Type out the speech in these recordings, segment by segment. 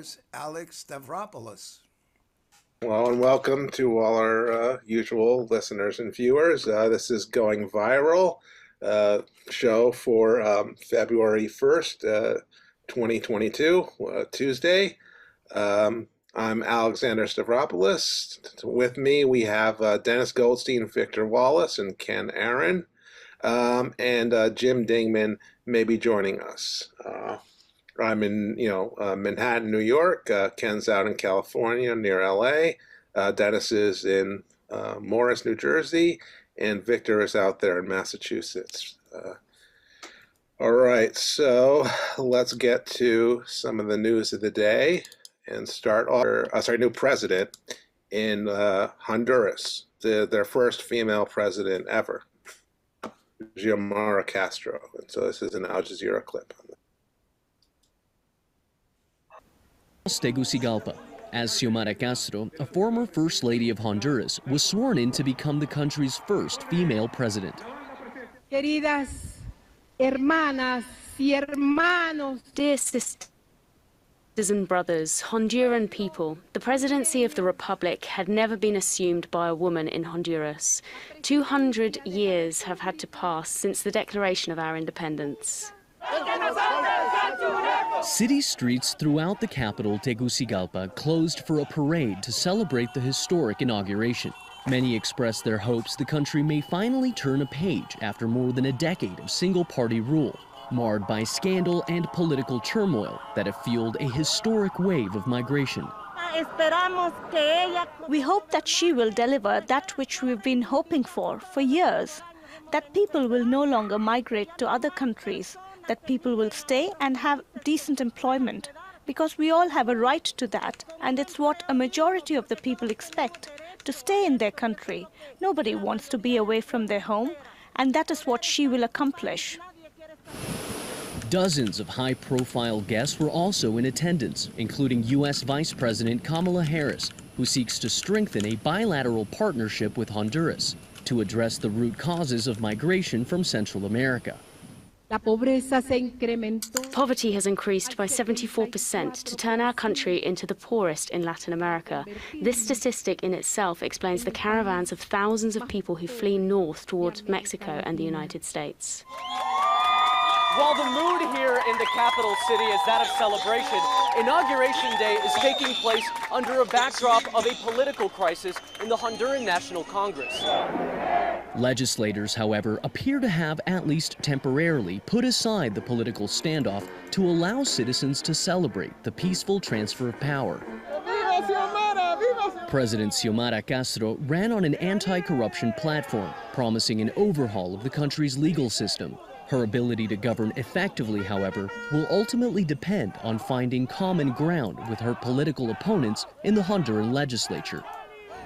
here's Alex Stavropoulos. Well, and welcome to all our usual listeners and viewers. This is Going Viral, show for February 1st, 2022, Tuesday. I'm Alexander Stavropoulos. With me, we have Dennis Goldstein, Victor Walis, and Ken Aaron. And Jim Dingman may be joining us. I'm in, Manhattan, New York. Ken's out in California near LA. Dennis is in Morris, New Jersey, and Victor is out there in Massachusetts. All right, so let's get to some of the news of the day and start off. New president in Honduras, their first female president ever, Xiomara Castro. And so this is an Al Jazeera clip. Tegucigalpa, as Xiomara Castro, a former First Lady of Honduras, was sworn in to become the country's first female president. Queridas hermanas y hermanos. Dear sisters and brothers, Honduran people, the presidency of the Republic had never been assumed by a woman in Honduras. 200 years have had to pass since the declaration of our independence. City streets throughout the capital, Tegucigalpa, closed for a parade to celebrate the historic inauguration. Many expressed their hopes the country may finally turn a page after more than a decade of single-party rule, marred by scandal and political turmoil that have fueled a historic wave of migration. We hope that she will deliver that which we've been hoping for years, that people will no longer migrate to other countries, that people will stay and have decent employment, because we all have a right to that, and it's what a majority of the people expect, to stay in their country. Nobody wants to be away from their home, and that is what she will accomplish. Dozens of high-profile guests were also in attendance, including U.S. Vice President Kamala Harris, who seeks to strengthen a bilateral partnership with Honduras to address the root causes of migration from Central America. Poverty has increased by 74% to turn our country into the poorest in Latin America. This statistic in itself explains the caravans of thousands of people who flee north towards Mexico and the United States. While the mood here in the capital city is that of celebration, Inauguration Day is taking place under a backdrop of a political crisis in the Honduran National Congress. Legislators, however, appear to have at least temporarily put aside the political standoff to allow citizens to celebrate the peaceful transfer of power. President Xiomara Castro ran on an anti-corruption platform, promising an overhaul of the country's legal system. Her ability to govern effectively, however, will ultimately depend on finding common ground with her political opponents in the Honduran legislature.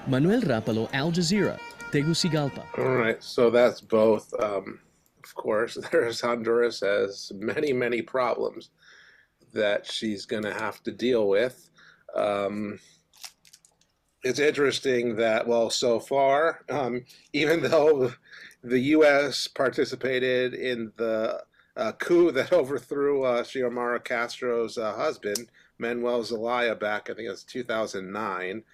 Manuel Rapalo, Al Jazeera, Tegucigalpa. All right, so that's both. Of course, Honduras has many, many problems that she's going to have to deal with. It's interesting that, well, so far, even though the U.S. participated in the coup that overthrew Xiomara Castro's husband, Manuel Zelaya, back, I think it was 2009.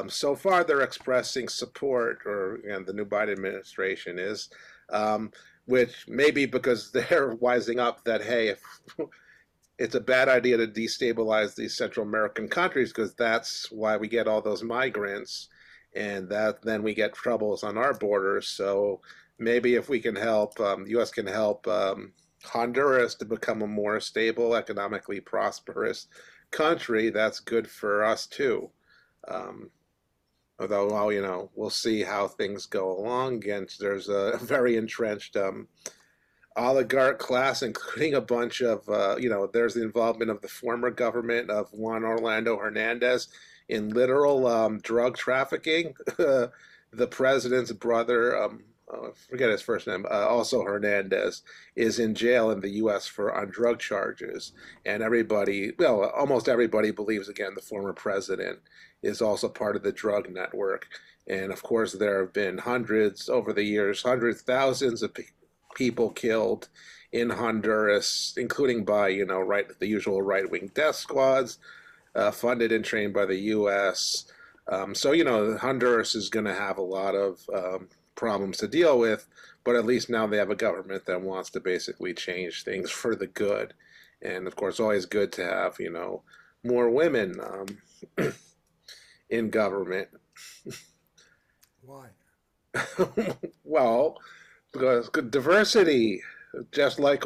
So far, they're expressing support, or the new Biden administration is, which may be because they're wising up that, hey, if it's a bad idea to destabilize these Central American countries, because that's why we get all those migrants, and that then we get troubles on our borders. So maybe if we can help, the U.S. can help Honduras to become a more stable, economically prosperous country, that's good for us too. Although, well, we'll see how things go along. Again, there's a very entrenched oligarch class, including a bunch of, there's the involvement of the former government of Juan Orlando Hernandez in literal drug trafficking. The president's brother, I forget his first name, also Hernandez, is in jail in the U.S. on drug charges. And almost everybody believes, again, the former president is also part of the drug network. And of course, there have been over the years, thousands of people killed in Honduras, including by, the usual right-wing death squads. funded and trained by the U.S. So, Honduras is going to have a lot of problems to deal with, but at least now they have a government that wants to basically change things for the good. And of course, always good to have, more women in government. Why? Well, because diversity, just like,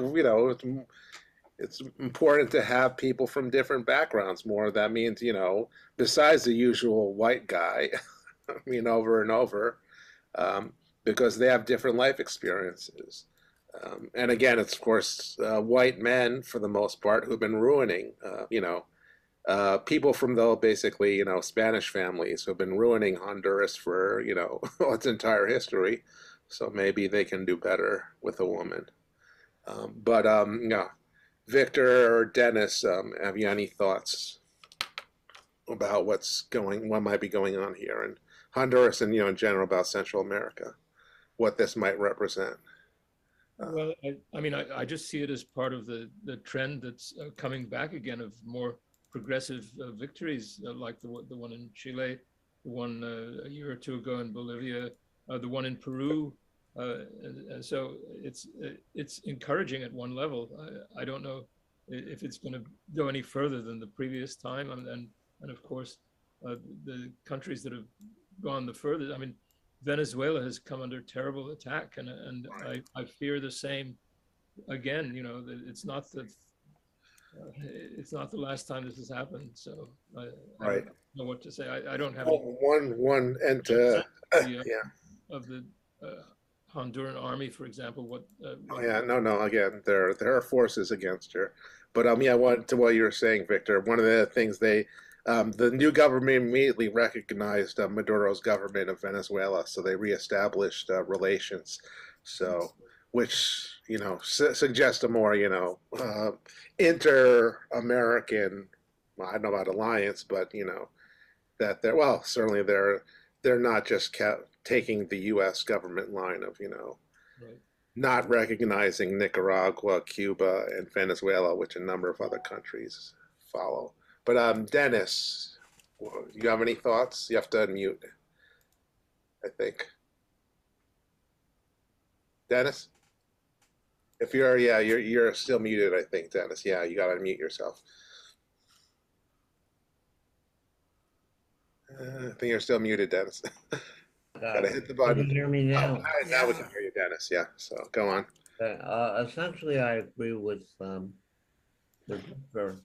it's important to have people from different backgrounds more. That means, besides the usual white guy, over and over, because they have different life experiences. And again, it's of course white men for the most part who've been ruining, people from basically, Spanish families who've been ruining Honduras for, its entire history. So maybe they can do better with a woman. But Victor or Dennis, have you any thoughts about what might be going on here in Honduras and, in general about Central America, what this might represent? Well, I just see it as part of the trend that's coming back again of more progressive victories, like the one in Chile, the one a year or two ago in Bolivia, the one in Peru. And so it's encouraging at one level. I don't know if it's going to go any further than the previous time. And of course, the countries that have gone the furthest, Venezuela has come under terrible attack, and I fear the same again. It's not the last time this has happened. So I don't know what to say. I don't have one and of the Honduran army, for example. No. Again, there are forces against her, but to what you were saying, Victor. One of the things the new government immediately recognized Maduro's government of Venezuela, so they reestablished relations. So, which suggests a more inter-American. Well, I don't know about alliance, but that certainly they're not just taking the U.S. government line of Right. not recognizing Nicaragua, Cuba, and Venezuela, which a number of other countries follow. But Dennis, do you have any thoughts? You have to unmute, I think. Dennis? If you're still muted, I think, Dennis. Yeah, you got to unmute yourself. I think you're still muted, Dennis. Gotta hit the button. Can you hear me now? Now we can hear you, Dennis. Yeah, so go on. Essentially, I agree with the Victor.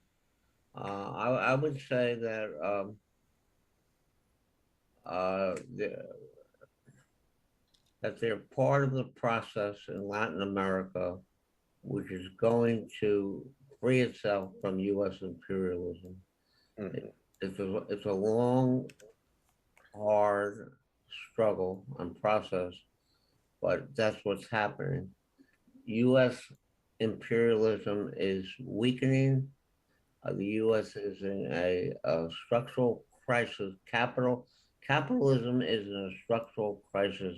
I would say that that they're part of the process in Latin America, which is going to free itself from U.S. imperialism. Mm-hmm. It's a long, hard struggle and process, but that's what's happening. U.S. imperialism is weakening. The U.S. is in a structural crisis. Capitalism is in a structural crisis,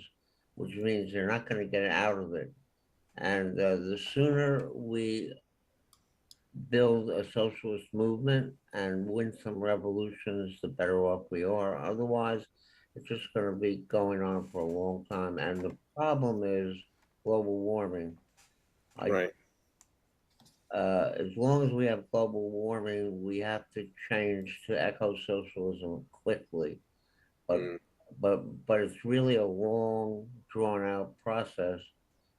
which means they're not going to get out of it. And the sooner we build a socialist movement and win some revolutions, the better off we are. Otherwise, it's just going to be going on for a long time. And the problem is global warming. Right. As long as we have global warming, we have to change to eco-socialism quickly. But it's really a long, drawn-out process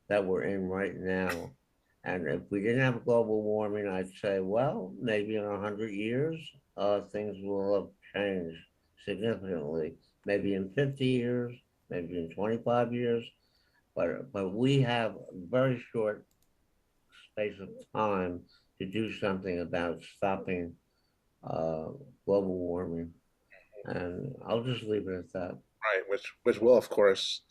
that we're in right now. And if we didn't have global warming, I'd say, well, maybe in 100 years, things will have changed significantly. Maybe in 50 years, maybe in 25 years. But we have a very short space of time to do something about stopping global warming. And I'll just leave it at that. Right, which will, of course,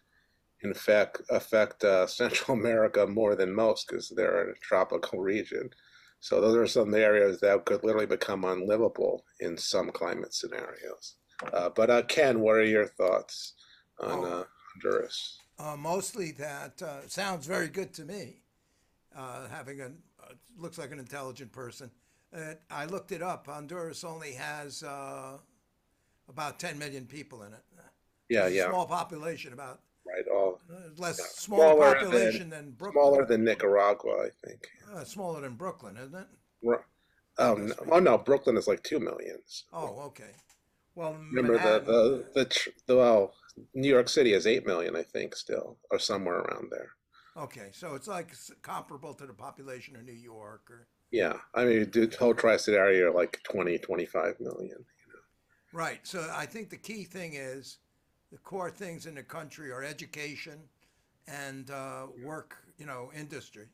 in fact, affect Central America more than most because they're in a tropical region. So those are some areas that could literally become unlivable in some climate scenarios. But Ken, what are your thoughts on Honduras? Mostly that sounds very good to me. Having looks like an intelligent person. I looked it up. Honduras only has about 10 million people in it. Yeah, It's a yeah, small population, about right. All less yeah. smaller population than Brooklyn. Smaller than Nicaragua, I think. Smaller than Brooklyn, isn't it? Oh no, oh no, Brooklyn is like 2 million. Oh, okay. Well, Remember Manhattan. well, New York City is 8 million, I think, still, or somewhere around there. Okay, so it's like comparable to the population of New York, or Yeah, I mean, the whole tri-state area are like 20, 25 million. right. So I think the key thing is the core things in the country are education and work, industry.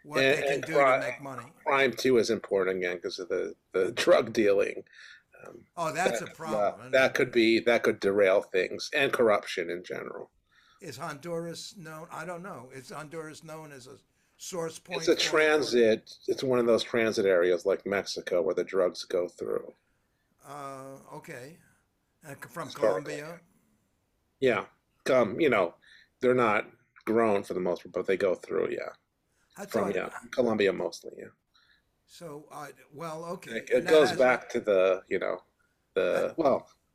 What they can do to make money. Crime too is important again because of the drug dealing. Oh, that's a problem. That could derail things, and corruption in general. Is Honduras known? I don't know. Is Honduras known as a source point? It's a transit. It's one of those transit areas like Mexico where the drugs go through. Okay. From Colombia? Yeah. They're not grown for the most part, but they go through, yeah. From Colombia mostly, yeah. So, well, okay. It goes back to the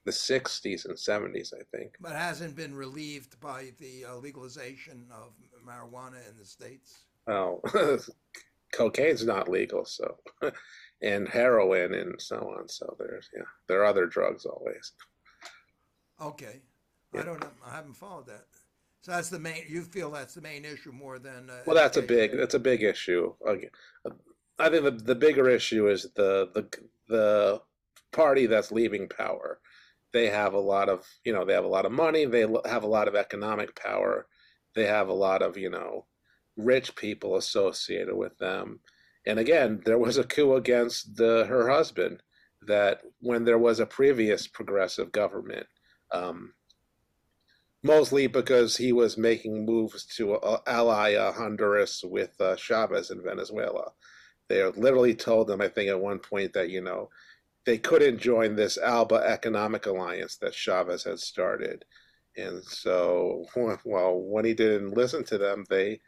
60s and 70s, I think. But hasn't been relieved by the legalization of marijuana in the States? Well, cocaine's not legal, so, and heroin and so on. So there are other drugs always. Okay. Yeah. I don't know. I haven't followed that. So that's the main, you feel that's the main issue more than. Well, that's a big issue. I think the bigger issue is the party that's leaving power. They have a lot of money. They have a lot of economic power. They have a lot of rich people associated with them. And again, there was a coup against her husband. That when there was a previous progressive government, mostly because he was making moves to ally Honduras with Chavez in Venezuela. They literally told them, I think, at one point that they couldn't join this ALBA economic alliance that Chavez had started. And so, well, when he didn't listen to them, they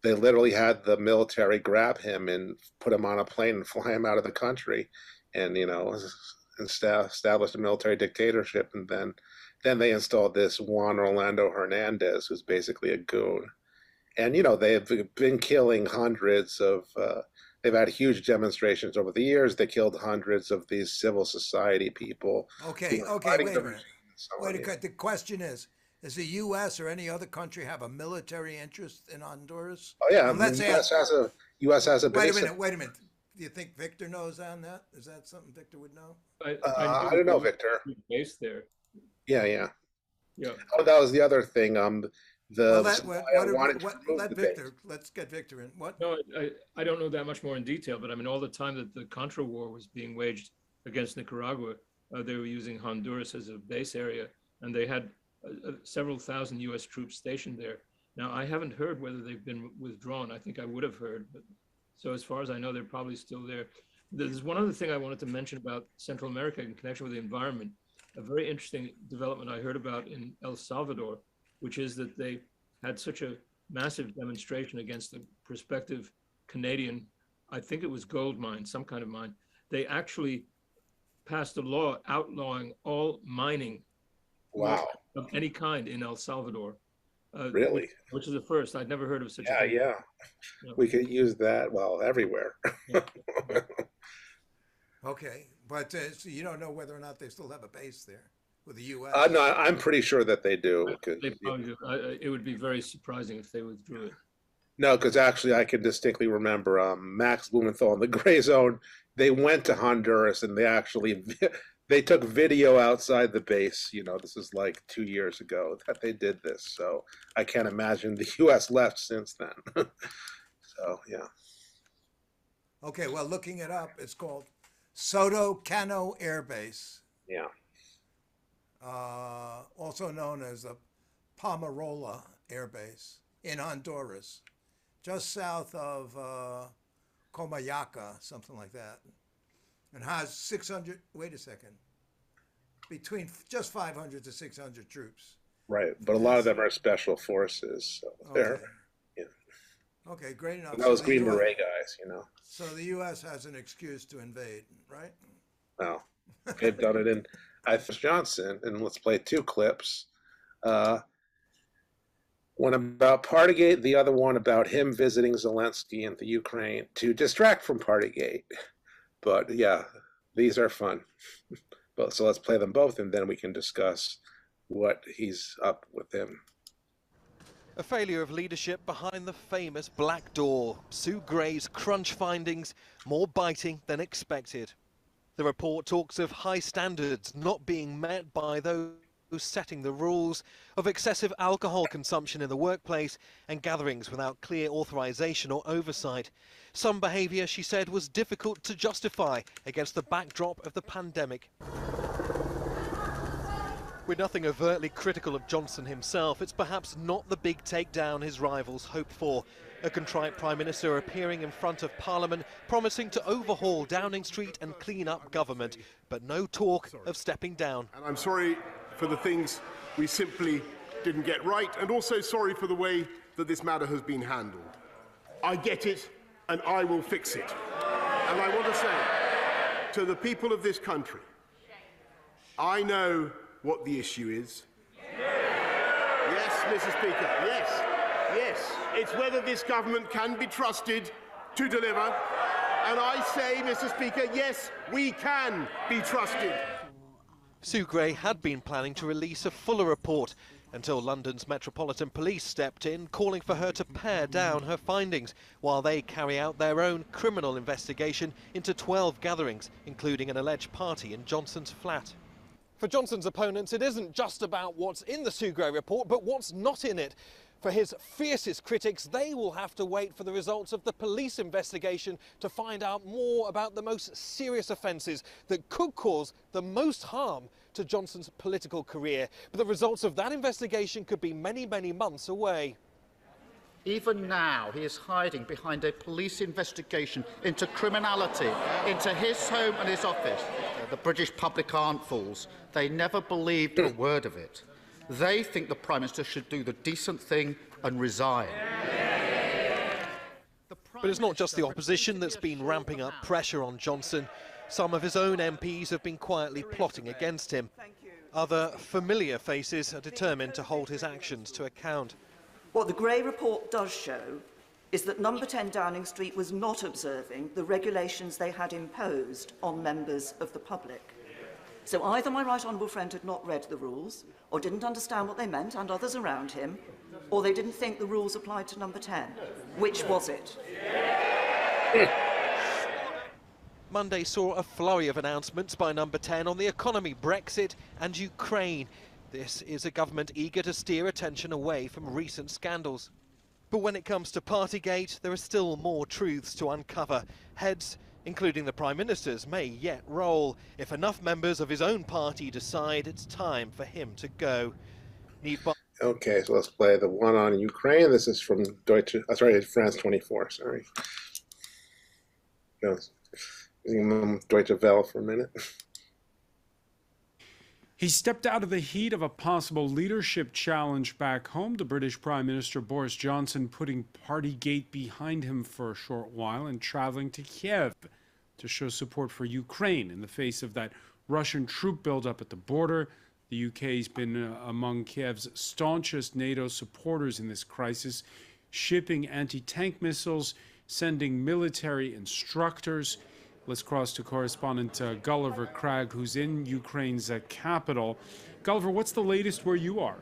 literally had the military grab him and put him on a plane and fly him out of the country, and established a military dictatorship. And then they installed this Juan Orlando Hernandez, who's basically a goon. And they've been killing hundreds of. They've had huge demonstrations over the years. They killed hundreds of these civil society people. Okay, wait a minute. The question is the U.S. or any other country have a military interest in Honduras? Oh yeah, U.S. has a base. Wait a minute. Do you think Victor knows on that? Is that something Victor would know? I don't know, Victor. Base there. Yeah. Oh, that was the other thing. Let's get Victor in. What? No, I don't know that much more in detail, but I mean, all the time that the Contra War was being waged against Nicaragua, they were using Honduras as a base area, and they had several thousand U.S. troops stationed there. Now, I haven't heard whether they've been withdrawn. I think I would have heard, but so as far as I know, they're probably still there. There's one other thing I wanted to mention about Central America in connection with the environment. A very interesting development I heard about in El Salvador, which is that they had such a massive demonstration against the prospective Canadian, I think it was gold mine, some kind of mine. They actually passed a law outlawing all mining of any kind in El Salvador. Really? Which is the first. I'd never heard of such a thing. Yeah. We could use that, everywhere. Yeah. Okay, but so you don't know whether or not they still have a base there with the U.S.? No, I'm pretty sure that they do. They probably do. It would be very surprising if they withdrew it. No, because actually I can distinctly remember Max Blumenthal in the Gray Zone. They went to Honduras and they took video outside the base. This is like 2 years ago that they did this. So I can't imagine the U.S. left since then. So, yeah. Okay, well, looking it up, it's called Soto Cano Air Base. Yeah. Also known as the Palmarola Air Base in Honduras, just south of Comayaca, something like that. And has 600, wait a second, between just 500 to 600 troops. Right, but a lot of them are special forces. So they're, Okay, great enough. Those So Green Beret guys, you know. So the U.S. has an excuse to invade, right? No, they've done it in Johnson, and let's play two clips. One about Partygate, the other one about him visiting Zelensky in the Ukraine to distract from Partygate. But yeah, these are fun. But so let's play them both, and then we can discuss what he's up with him. A failure of leadership behind the famous Black Door. Sue Gray's crunch findings, more biting than expected. The report talks of high standards not being met by those setting the rules, of excessive alcohol consumption in the workplace and gatherings without clear authorization or oversight. Some behavior, she said, was difficult to justify against the backdrop of the pandemic. With nothing overtly critical of Johnson himself, it's perhaps not the big takedown his rivals hoped for. A contrite Prime Minister appearing in front of Parliament, promising to overhaul Downing Street and clean up government, but no talk of stepping down. And I'm sorry for the things we simply didn't get right, and also sorry for the way that this matter has been handled. I get it, and I will fix it. And I want to say to the people of this country, I know what the issue is. Yes, Mr. Speaker, yes. It's whether this government can be trusted to deliver. And I say, Mr. Speaker, yes, we can be trusted. Sue Gray had been planning to release a fuller report until London's Metropolitan Police stepped in, calling for her to pare down her findings while they carry out their own criminal investigation into 12 gatherings, including an alleged party in Johnson's flat. For Johnson's opponents, it isn't just about what's in the Sue Gray report, but what's not in it. For his fiercest critics, they will have to wait for the results of the police investigation to find out more about the most serious offences that could cause the most harm to Johnson's political career. But the results of that investigation could be many, many months away. Even now, he is hiding behind a police investigation into criminality, into his home and his office. The British public aren't fools. They never believed a word of it. They think the Prime Minister should do the decent thing and resign. But it's not just the opposition that's been ramping up pressure on Johnson. Some of his own MPs have been quietly plotting against him. Other familiar faces are determined to hold his actions to account. What the Gray report does show is that Number 10 Downing Street was not observing the regulations they had imposed on members of the public. So either my right honourable friend had not read the rules, or didn't understand what they meant, and others around him, or they didn't think the rules applied to Number 10. Which was it? Monday saw a flurry of announcements by Number 10 on the economy, Brexit and Ukraine. This is a government eager to steer attention away from recent scandals. But when it comes to Partygate, there are still more truths to uncover. Heads, including the Prime Minister's, may yet roll if enough members of his own party decide it's time for him to go. Okay, so let's play the one on Ukraine. This is from France 24, sorry. No, Deutsche Welle for a minute. He stepped out of the heat of a possible leadership challenge back home. The British Prime Minister Boris Johnson putting Partygate behind him for a short while and traveling to Kiev to show support for Ukraine in the face of that Russian troop buildup at the border. The UK has been among Kiev's staunchest NATO supporters in this crisis, shipping anti-tank missiles, sending military instructors. Let's cross to correspondent Gulliver Cragg, who's in Ukraine's capital. Gulliver, what's the latest where you are?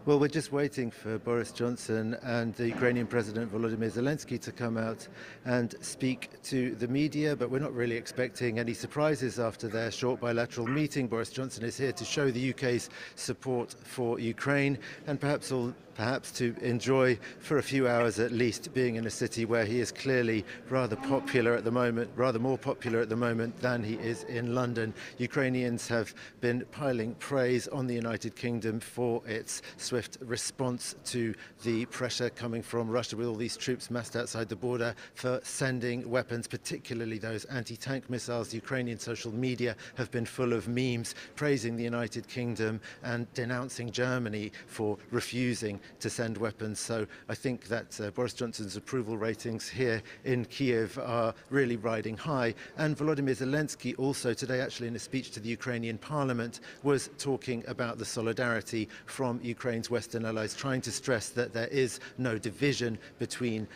Well, we're just waiting for Boris Johnson and the Ukrainian President Volodymyr Zelensky to come out and speak to the media, but we're not really expecting any surprises after their short bilateral meeting. Boris Johnson is here to show the UK's support for Ukraine and perhaps to enjoy for a few hours at least being in a city where he is clearly rather more popular at the moment than he is in London. Ukrainians have been piling praise on the United Kingdom for its swift swift response to the pressure coming from Russia with all these troops massed outside the border for sending weapons, particularly those anti-tank missiles. The Ukrainian social media have been full of memes praising the United Kingdom and denouncing Germany for refusing to send weapons. So I think that Boris Johnson's approval ratings here in Kiev are really riding high. And Volodymyr Zelensky also today, actually in a speech to the Ukrainian parliament, was talking about the solidarity from Ukraine's Western allies, trying to stress that there is no division between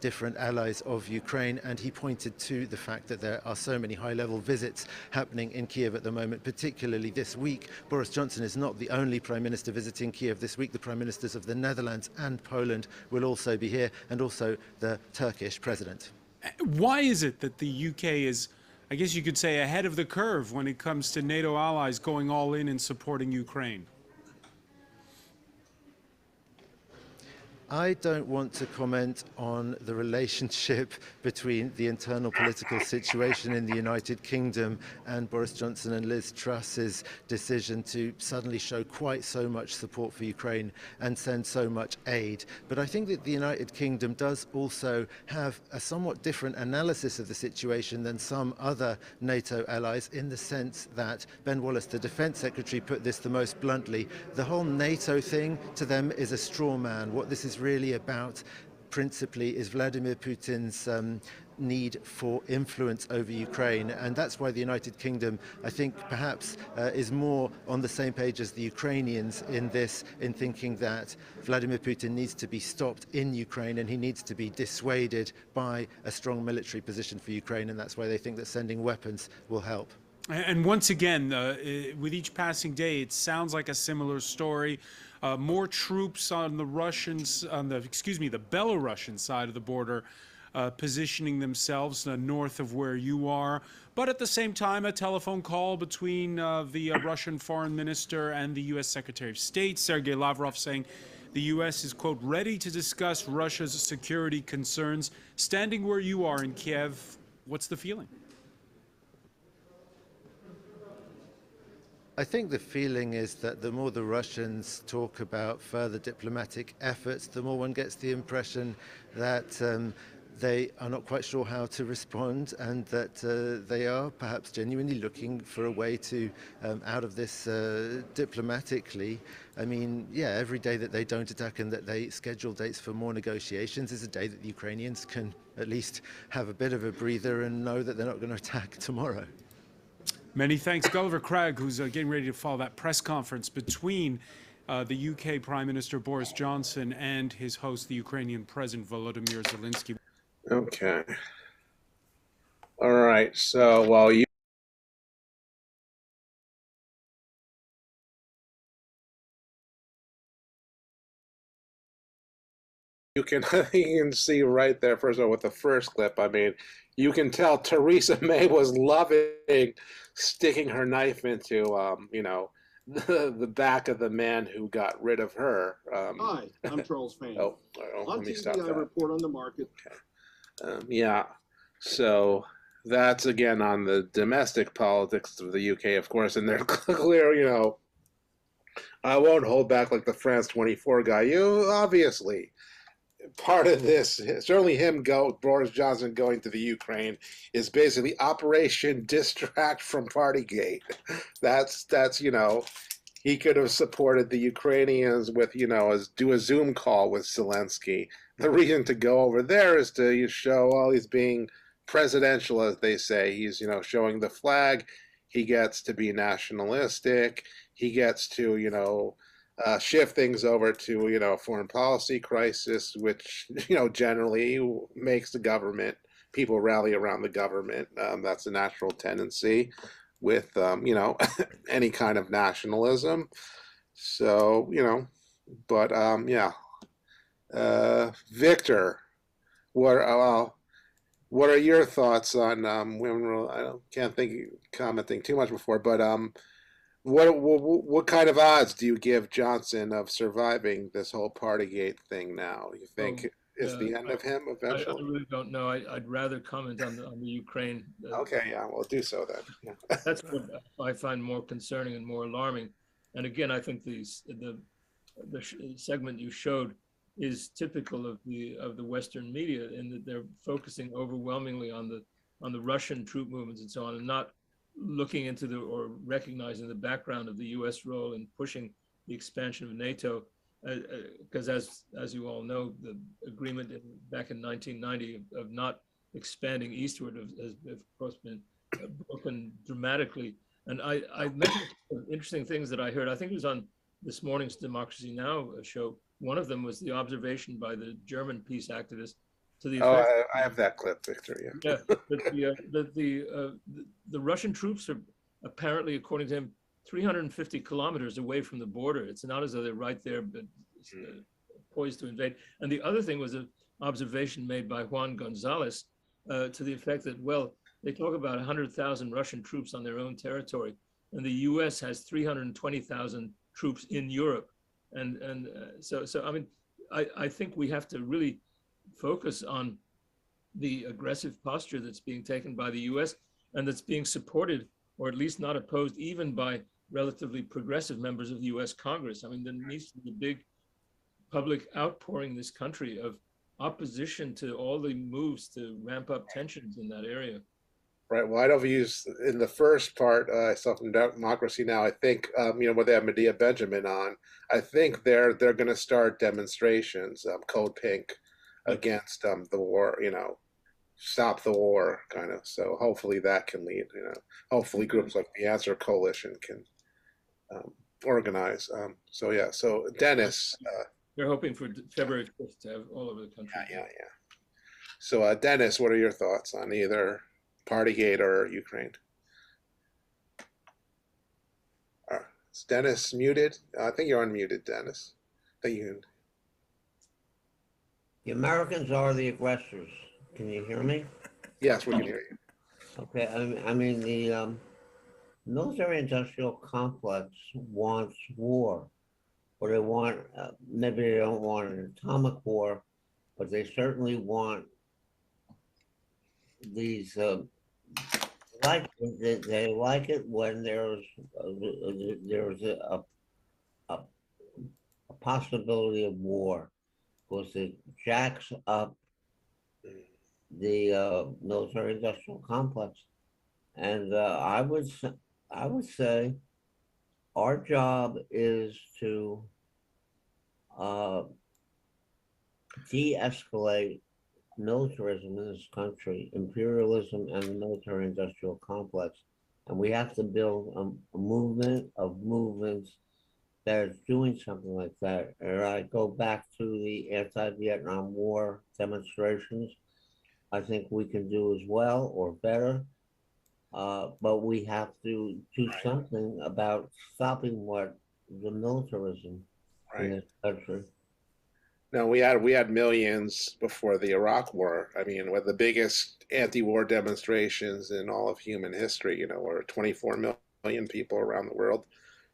different allies of Ukraine. And he pointed to the fact that there are so many high-level visits happening in Kiev at the moment, particularly this week. Boris Johnson is not the only Prime Minister visiting Kiev this week. The Prime Ministers of the Netherlands and Poland will also be here, and also the Turkish President. Why is it that the UK is, I guess you could say, ahead of the curve when it comes to NATO allies going all in and supporting Ukraine? I don't want to comment on the relationship between the internal political situation in the United Kingdom and Boris Johnson and Liz Truss's decision to suddenly show quite so much support for Ukraine and send so much aid. But I think that the United Kingdom does also have a somewhat different analysis of the situation than some other NATO allies, in the sense that Ben Wallace, the Defence Secretary, put this the most bluntly. The whole NATO thing to them is a straw man. What this is really about principally is Vladimir Putin's need for influence over Ukraine, and that's why the United Kingdom, I think, perhaps is more on the same page as the Ukrainians in this, in thinking that Vladimir Putin needs to be stopped in Ukraine and he needs to be dissuaded by a strong military position for Ukraine, and that's why they think that sending weapons will help. And once again, with each passing day, it sounds like a similar story. More troops on the the Belarusian side of the border, positioning themselves north of where you are. But at the same time, a telephone call between the Russian foreign minister and the U.S. Secretary of State, Sergei Lavrov, saying the U.S. is, quote, ready to discuss Russia's security concerns. Standing where you are in Kiev, what's the feeling? I think the feeling is that the more the Russians talk about further diplomatic efforts, the more one gets the impression that they are not quite sure how to respond, and that they are perhaps genuinely looking for a way to out of this diplomatically. I mean, yeah, every day that they don't attack and that they schedule dates for more negotiations is a day that the Ukrainians can at least have a bit of a breather and know that they're not going to attack tomorrow. Many thanks. Gulliver Cragg, who's getting ready to follow that press conference between the UK Prime Minister Boris Johnson and his host, the Ukrainian President Volodymyr Zelensky. Okay. All right. So while you can see right there, first of all, with the first clip, I mean, you can tell Theresa May was loving sticking her knife into, you know, the back of the man who got rid of her. Hi, I'm Charles Fain. On let me stop that. I report on the market. Okay. Yeah, so that's again on the domestic politics of the UK, of course, and they're clear, you know, I won't hold back like the France 24 guy. You obviously, part of this, certainly Boris Johnson going to the Ukraine, is basically Operation Distract from Partygate. That's you know, he could have supported the Ukrainians with, you know, do a Zoom call with Zelensky. The reason to go over there is to show, well, he's being presidential, as they say. He's, you know, showing the flag. He gets to be nationalistic. He gets to, you know, shift things over to, you know, a foreign policy crisis, which, you know, generally makes the government, people rally around the government. That's a natural tendency with, you know, any kind of nationalism. So, you know, but yeah. Victor, what are your thoughts on women? I can't think commenting too much before, but what kind of odds do you give Johnson of surviving this whole Partygate thing now? You think it's the end of him eventually? I really don't know. I'd rather comment on the Ukraine. Okay, yeah, we'll do so then. Yeah. That's what I find more concerning and more alarming. And again, I think the segment you showed is typical of the Western media, in that they're focusing overwhelmingly on the Russian troop movements and so on, and not looking into or recognizing the background of the U.S. role in pushing the expansion of NATO. Because as you all know, the agreement back in 1990 of not expanding eastward has of course been broken dramatically. And I mentioned interesting things that I heard. I think it was on this morning's Democracy Now! Show. One of them was the observation by the German peace activist to the effect. Oh, I have that clip, Victor. Yeah, the Russian troops are apparently, according to him, 350 kilometers away from the border. It's not as though they're right there, but poised to invade. And the other thing was an observation made by Juan Gonzalez to the effect that, well, they talk about 100,000 Russian troops on their own territory, and the U.S. has 320,000 troops in Europe. And so I mean, I think we have to really focus on the aggressive posture that's being taken by the U.S. and that's being supported, or at least not opposed, even by relatively progressive members of the U.S. Congress. I mean, there needs to be a big public outpouring in this country of opposition to all the moves to ramp up tensions in that area. Right. Well, I don't use in the first part, I saw from Democracy Now! I think, where they have Medea Benjamin on, I think they're going to start demonstrations, Code Pink, against the war, stop the war, kind of. So hopefully that can lead, hopefully groups like the Answer Coalition can organize. So Dennis. They're hoping for February 5th to have all over the country. Yeah. So Dennis, what are your thoughts on either Partygate or Ukraine? Is Dennis muted? I think you're unmuted, Dennis. The Americans are the aggressors. Can you hear me? Yes, we can hear you. Okay, I mean the military-industrial complex wants war, or they want, maybe they don't want an atomic war, but they certainly want these, they like it when there's a possibility of war, because it jacks up the military-industrial complex. And I would say our job is to de-escalate militarism in this country, imperialism and the military-industrial complex. And we have to build a movement of movements that is doing something like that. And I go back to the anti-Vietnam War demonstrations. I think we can do as well or better. But we have to do something about stopping the militarism in this country. No, we had millions before the Iraq War. I mean, with the biggest anti-war demonstrations in all of human history, were 24 million people around the world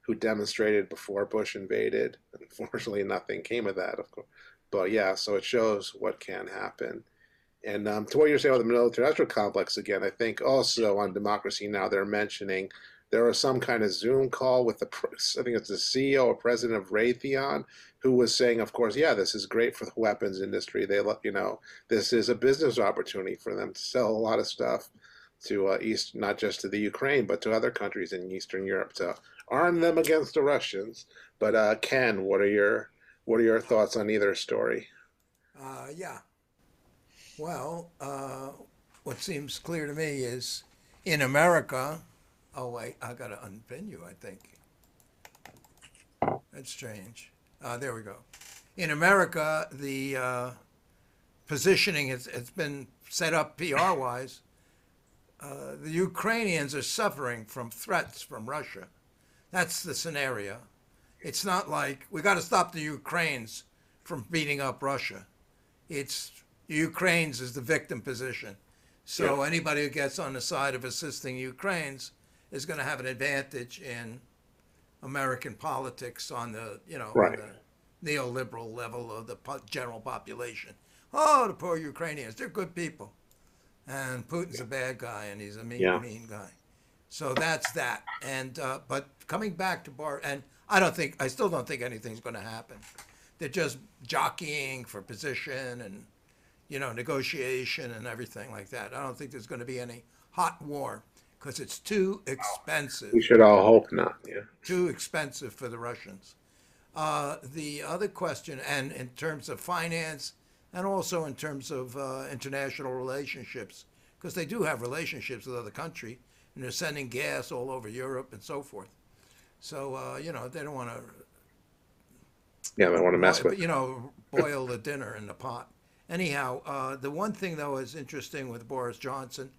who demonstrated before Bush invaded. Unfortunately, nothing came of that, of course. But yeah, so it shows what can happen. And to what you're saying about the military-industrial complex, again, I think also on Democracy Now! They're mentioning there was some kind of Zoom call with I think it's the CEO or president of Raytheon, who was saying, of course, yeah, this is great for the weapons industry. They, this is a business opportunity for them to sell a lot of stuff to not just to the Ukraine, but to other countries in Eastern Europe to arm them against the Russians. But Ken, what are your thoughts on either story? Yeah. Well, what seems clear to me is in America. Oh wait, I gotta unpin you, I think. That's strange. There we go. In America, the positioning it's been set up PR-wise. The Ukrainians are suffering from threats from Russia. That's the scenario. It's not like we got to stop the Ukrainians from beating up Russia. It's Ukraine's is the victim position. So anybody who gets on the side of assisting Ukrainians is going to have an advantage in American politics on the, on the neoliberal level of the general population. Oh, the poor Ukrainians, they're good people. And Putin's a bad guy, and he's a mean guy. So that's that. And but coming back to and I still don't think anything's going to happen. They're just jockeying for position and, negotiation and everything like that. I don't think there's going to be any hot war because it's too expensive. We should all hope not. Yeah. Too expensive for the Russians. The other question, and in terms of finance, and also in terms of international relationships, because they do have relationships with other countries, and they're sending gas all over Europe and so forth. So, they don't want to. Yeah, they want to mess with. Boil the dinner in the pot. Anyhow, the one thing though is interesting with Boris Johnson,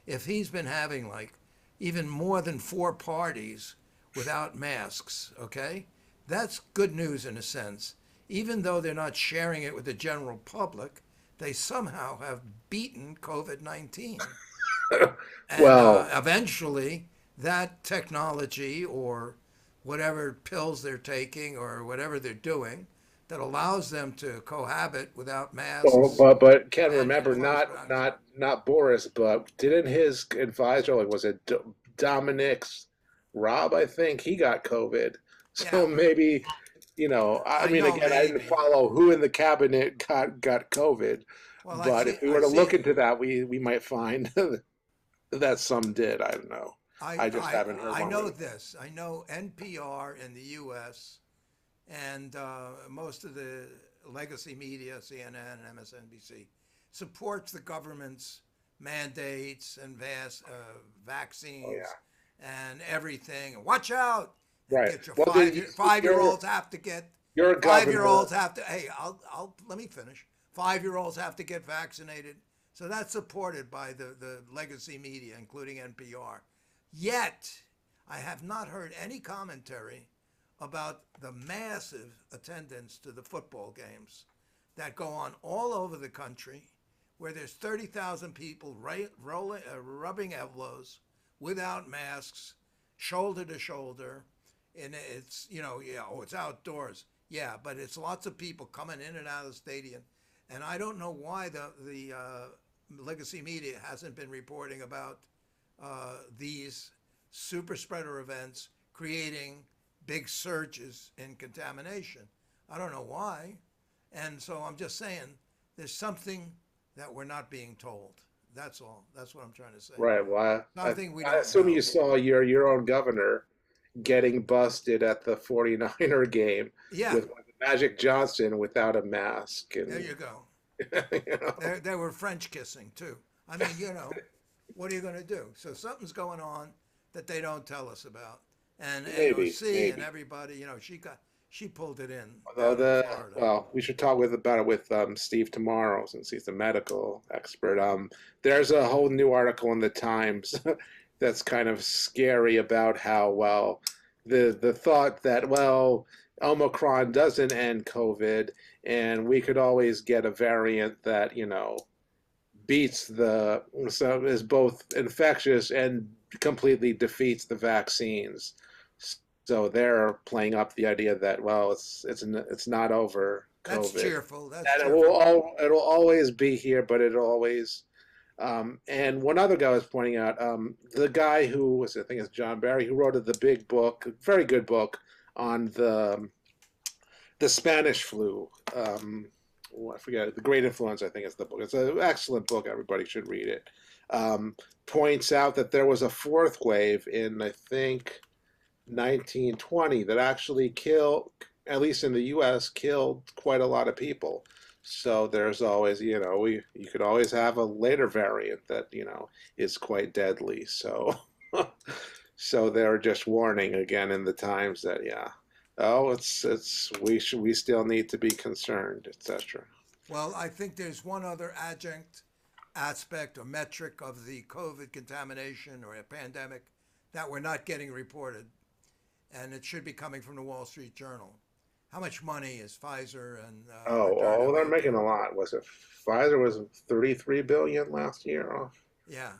if he's been having like even more than 4 parties without masks, okay, that's good news in a sense. Even though they're not sharing it with the general public, they somehow have beaten COVID-19. And eventually, that technology or whatever pills they're taking or whatever they're doing that allows them to cohabit without masks. But Ken, remember, not Boris, but didn't his advisor, like, was it Dominic's Rob? I think he got COVID. So maybe, I didn't follow who in the cabinet got COVID. Well, but if we were to look into that, we might find that some did. I don't know. I just haven't heard. I know this. I know NPR in the U.S. and most of the legacy media, CNN and MSNBC, supports the government's mandates and vaccines and everything. Watch out! Right. Get your five-year-olds have to get. You're a governor. 5-year-olds have to. Hey, let me finish. 5-year-olds have to get vaccinated. So that's supported by the legacy media, including NPR. Yet, I have not heard any commentary about the massive attendance to the football games that go on all over the country, where there's 30,000 people rubbing elbows without masks, shoulder to shoulder, and it's it's outdoors. Yeah, but it's lots of people coming in and out of the stadium, and I don't know why the legacy media hasn't been reporting about these super spreader events creating big surges in contamination. I don't know why. And so I'm just saying there's something that we're not being told. That's all. That's what I'm trying to say. Right. Well, I don't assume know. you saw your own governor getting busted at the 49er game with Magic Johnson without a mask. And, there you go. They were French kissing too. I mean, what are you going to do? So something's going on that they don't tell us about. And AOC and everybody, she pulled it in. Well, we should talk about it with Steve tomorrow, since he's the medical expert. There's a whole new article in the Times that's kind of scary about how, the thought that, Omicron doesn't end COVID, and we could always get a variant that, beats is both infectious and completely defeats the vaccines. So they're playing up the idea that it's not over COVID. That's cheerful. It'll always be here, but it'll always. And one other guy was pointing out the guy who was, I think it's John Barry, who wrote the big book, very good book on the Spanish flu. I forget, The Great Influence, I think is the book. It's an excellent book. Everybody should read it. Points out that there was a 4th wave in, I think, 1920 that actually killed, at least in the U.S., killed quite a lot of people. So there's always, you could always have a later variant that, is quite deadly. So, so they're just warning again in the Times that, we still need to be concerned, etc. Well, I think there's one other aspect or metric of the COVID contamination or a pandemic that we're not getting reported, and it should be coming from the Wall Street Journal. How much money is Pfizer and they're making a lot. Was it Pfizer was $33 billion last year off? Yeah.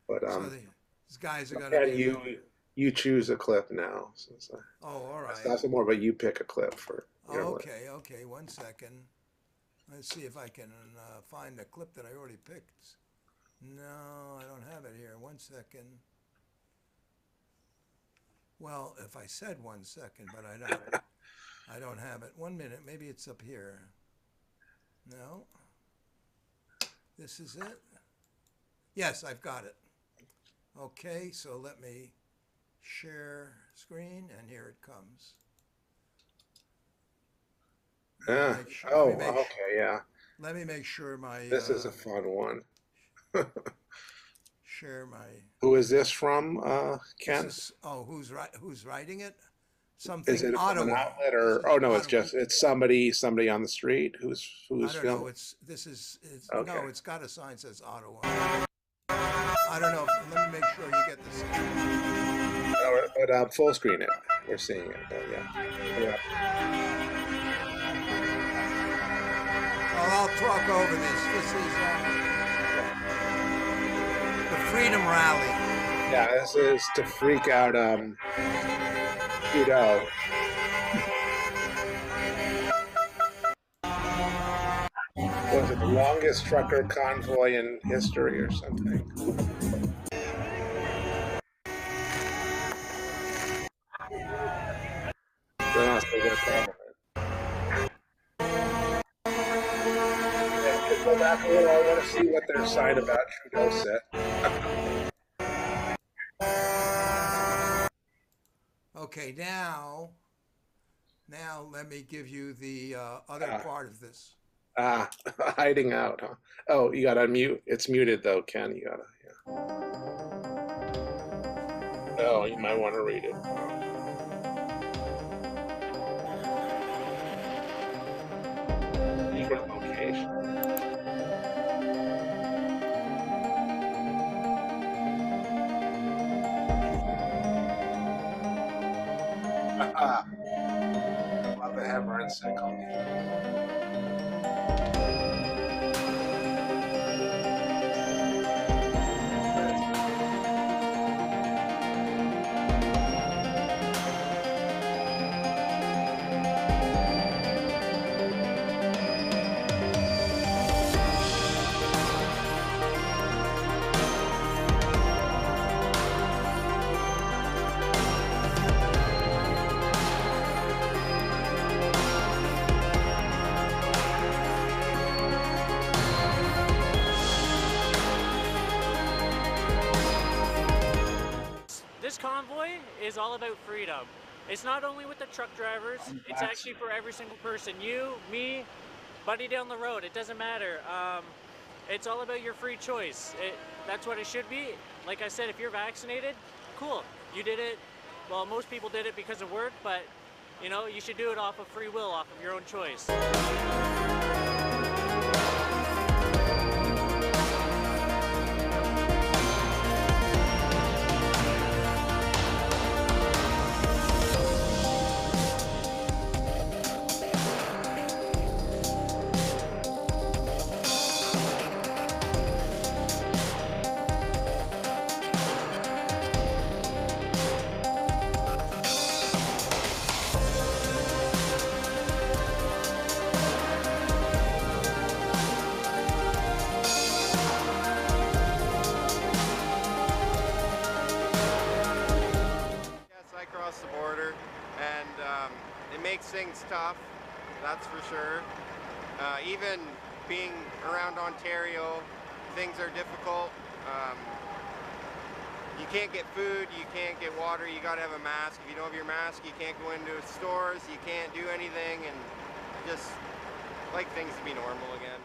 But so these guys are going to be. You choose a clip now. All right. It's not some more, but you pick a clip for. Okay. 1 second. Let's see if I can find the clip that I already picked. No, I don't have it here. 1 second. Well, if I said 1 second, but I don't have it. 1 minute, maybe it's up here. No. This is it? Yes, I've got it. Okay, so let me share screen, and here it comes. Okay, yeah. Let me make sure my... This is a fun one. Share my... Who is this from, Ken? Who's writing it? Something Is it Ottawa. an outlet or? Oh no, it's somebody on the street who's I don't know. Okay. No, it's got a sign that says Ottawa. I don't know. Let me make sure you get this. No, but full screen it. We're seeing it. Oh, yeah. Well, I'll talk over this. This is the Freedom Rally. Yeah, this is to freak out Trudeau. Was it the longest trucker convoy in history or something? They're not so good government. Go back a little. I want to see what their side about Trudeau said. Okay, now let me give you the other part of this. Hiding out, huh? Oh, you gotta unmute. It's muted though, Ken. You gotta, yeah. Oh, you might want to read it. Secret location. Love the hammer and sickle. This convoy is all about freedom. It's not only with the truck drivers, it's actually for every single person. You, me, buddy down the road, it doesn't matter. It's all about your free choice. That's what it should be. Like I said, if you're vaccinated, cool, you did it. Well, most people did it because of work, but you know, you should do it off of free will, off of your own choice. The border, and it makes things tough, that's for sure. Even being around Ontario, things are difficult. You can't get food, you can't get water, you gotta have a mask. If you don't have your mask, you can't go into stores, you can't do anything, and just like things to be normal again.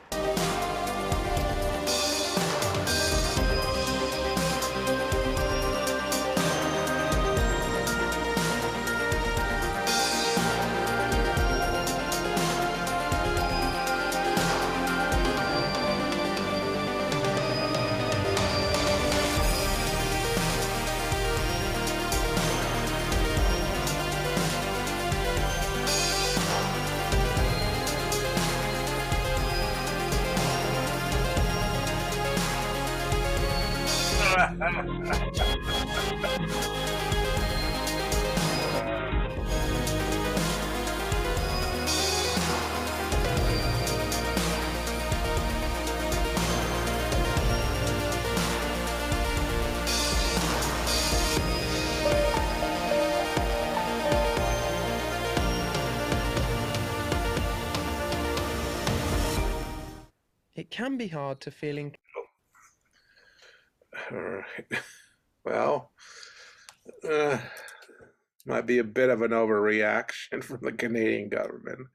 it can be hard to feel in. All right. Well, might be a bit of an overreaction from the Canadian government.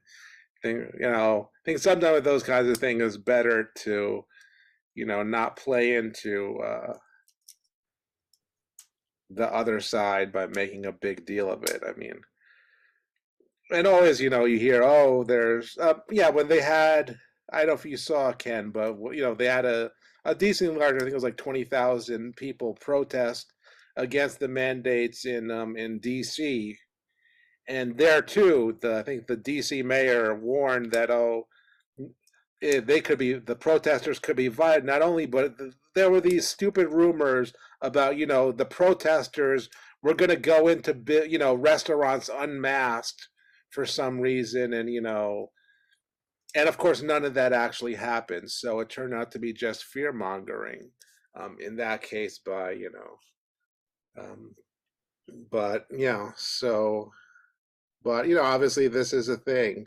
I think sometimes with those kinds of things, it's better to, not play into the other side by making a big deal of it. I mean, and always, you hear, oh, there's, when they had, I don't know if you saw, Ken, but, they had a decently large, I think it was like 20,000 people protest against the mandates in D.C. And there too, I think the D.C. mayor warned that, the protesters could be violent, not only, but there were these stupid rumors about, the protesters were going to go into, restaurants unmasked for some reason. And, and of course, none of that actually happened. So it turned out to be just fear mongering in that case by, but yeah, but obviously this is a thing.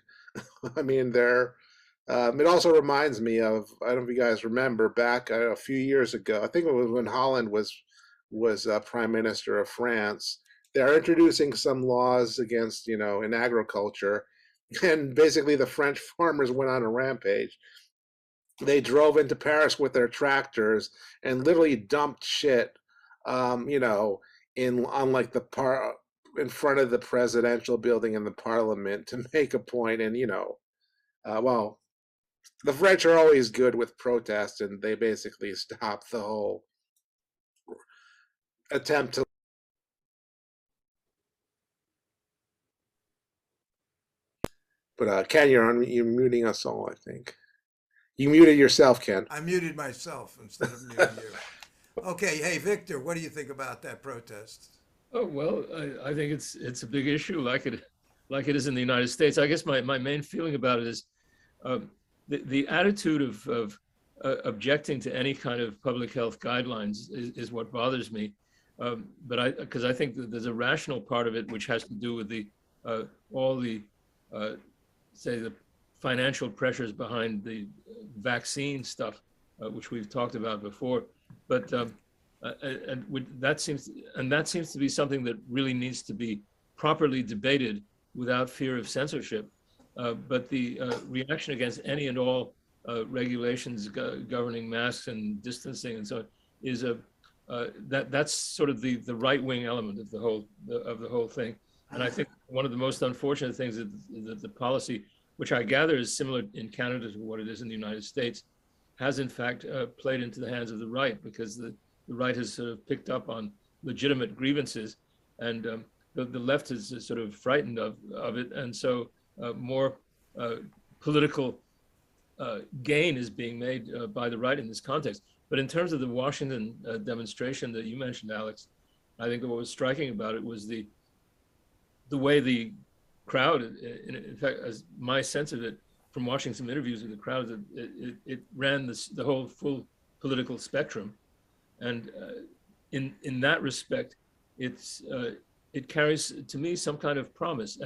I mean, it also reminds me of, I don't know if you guys remember back a few years ago, I think it was when Holland was Prime Minister of France. They're introducing some laws against, in agriculture, and basically the French farmers went on a rampage. They drove into Paris with their tractors and literally dumped shit, in front of the presidential building and the parliament to make a point. And, well, the French are always good with protest, and they basically stopped the whole attempt to. But Ken, you're muting us all, I think. You muted yourself, Ken. I muted myself instead of muting you. Okay, hey, Victor, what do you think about that protest? Oh, well, I think it's a big issue like it is in the United States. I guess my main feeling about it is the attitude of objecting to any kind of public health guidelines is what bothers me. Because I think that there's a rational part of it which has to do with all the say the financial pressures behind the vaccine stuff, which we've talked about before. But that seems to be something that really needs to be properly debated without fear of censorship. But the reaction against any and all regulations governing masks and distancing and so on is that's sort of the right-wing element of the whole thing. And I think one of the most unfortunate things is that the policy, which I gather is similar in Canada to what it is in the United States, has in fact played into the hands of the right, because the right has sort of picked up on legitimate grievances, and the left is sort of frightened of it, and so more political gain is being made by the right in this context. But in terms of the Washington demonstration that you mentioned, Alex, I think what was striking about it was the way the crowd, in fact, as my sense of it from watching some interviews with the crowd, it ran the whole full political spectrum. And in that respect, it carries to me some kind of promise,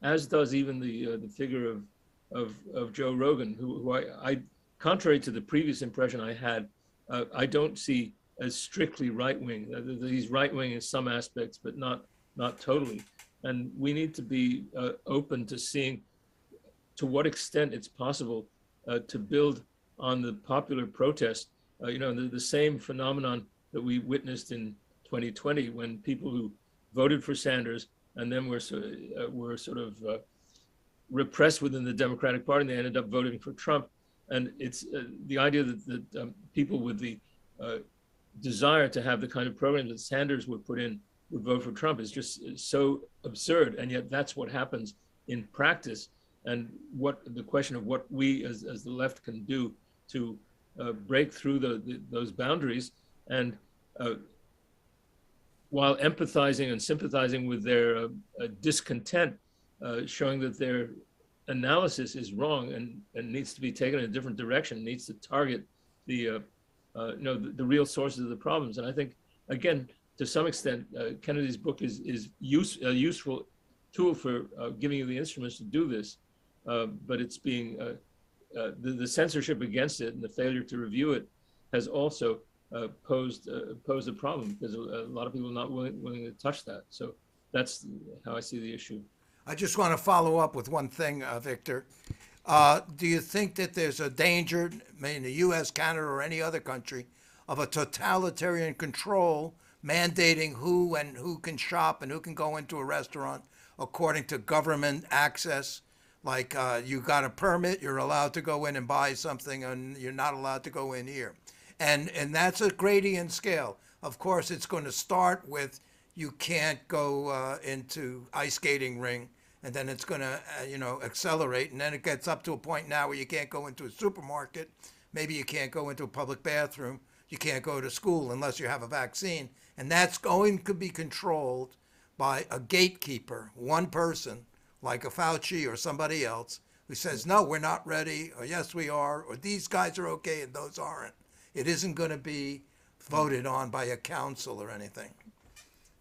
as does even the figure of Joe Rogan, who I contrary to the previous impression I had, I don't see as strictly right-wing. He's right-wing in some aspects, but not totally. And we need to be open to seeing to what extent it's possible to build on the popular protest. The same phenomenon that we witnessed in 2020, when people who voted for Sanders and then were sort of repressed within the Democratic Party, and they ended up voting for Trump. And it's the idea that people with the desire to have the kind of program that Sanders would put in would vote for Trump is just so absurd. And yet that's what happens in practice. And the question of what we as the left can do to break through those boundaries, and while empathizing and sympathizing with their discontent, showing that their analysis is wrong and needs to be taken in a different direction, needs to target the real sources of the problems. And I think, again, to some extent, Kennedy's book is a useful tool for giving you the instruments to do this, but it's being the censorship against it and the failure to review it has also posed a problem, because a lot of people are not willing to touch that. So that's how I see the issue. I just want to follow up with one thing, Victor. Do you think that there's a danger, in the U.S., Canada, or any other country, of a totalitarian control mandating who can shop and who can go into a restaurant according to government access? Like you got a permit, you're allowed to go in and buy something, and you're not allowed to go in here. And that's a gradient scale. Of course, it's going to start with you can't go into ice skating ring, and then it's going to accelerate, and then it gets up to a point now where you can't go into a supermarket, maybe you can't go into a public bathroom, you can't go to school unless you have a vaccine, and that's going to be controlled by a gatekeeper, one person, like a Fauci or somebody else, who says, no, we're not ready, or yes, we are, or these guys are okay and those aren't. It isn't going to be voted on by a council or anything.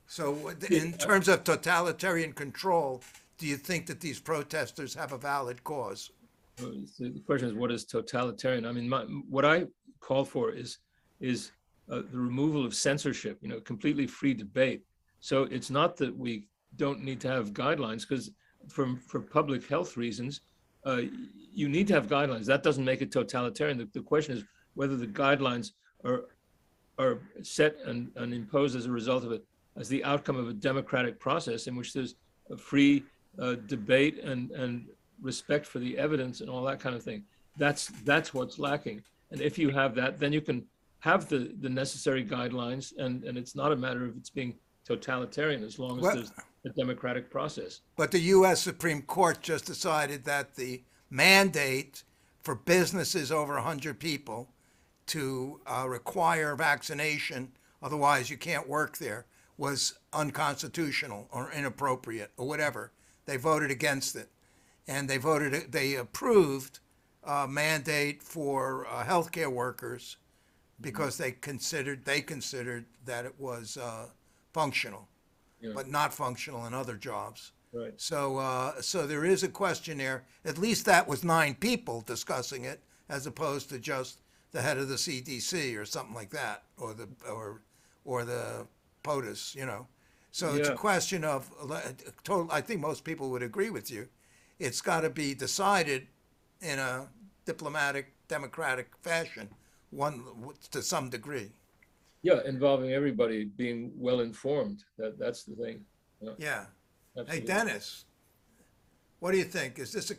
So in terms of totalitarian control, do you think that these protesters have a valid cause? The question is, what is totalitarian? I mean, what I call for is the removal of censorship, completely free debate. So it's not that we don't need to have guidelines, because for public health reasons, you need to have guidelines. That doesn't make it totalitarian. The question is whether the guidelines are set and imposed as a result of it, as the outcome of a democratic process in which there's a free debate and respect for the evidence and all that kind of thing. That's what's lacking. And if you have that, then you can have the necessary guidelines, and it's not a matter of it's being totalitarian as long as there's a democratic process. But the U.S. Supreme Court just decided that the mandate for businesses over 100 people to require vaccination, otherwise you can't work there, was unconstitutional or inappropriate or whatever. They voted against it. And they approved a mandate for healthcare workers because they considered that it was functional, but not functional in other jobs. Right. So there is a question there. At least that was 9 people discussing it, as opposed to just the head of the CDC or something like that, or the POTUS, So it's a question of I think most people would agree with you. It's got to be decided in a diplomatic, democratic fashion, to some degree. Yeah, involving everybody, being well informed. That's the thing. Yeah. Absolutely. Hey, Dennis, what do you think? Is this a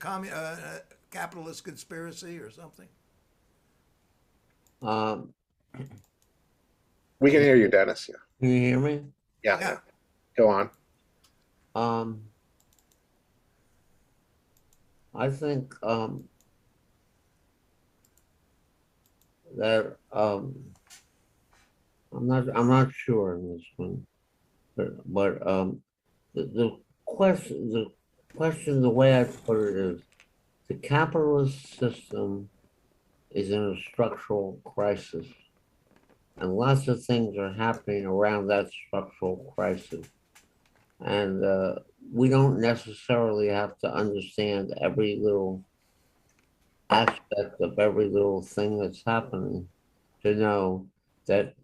capitalist conspiracy or something? We can hear you, Dennis. Yeah. Can you hear me? Yeah. Go on. I think that I'm not sure on this one, but the question, the way I put it is, the capitalist system is in a structural crisis, and lots of things are happening around that structural crisis. And we don't necessarily have to understand every little aspect of every little thing that's happening to know that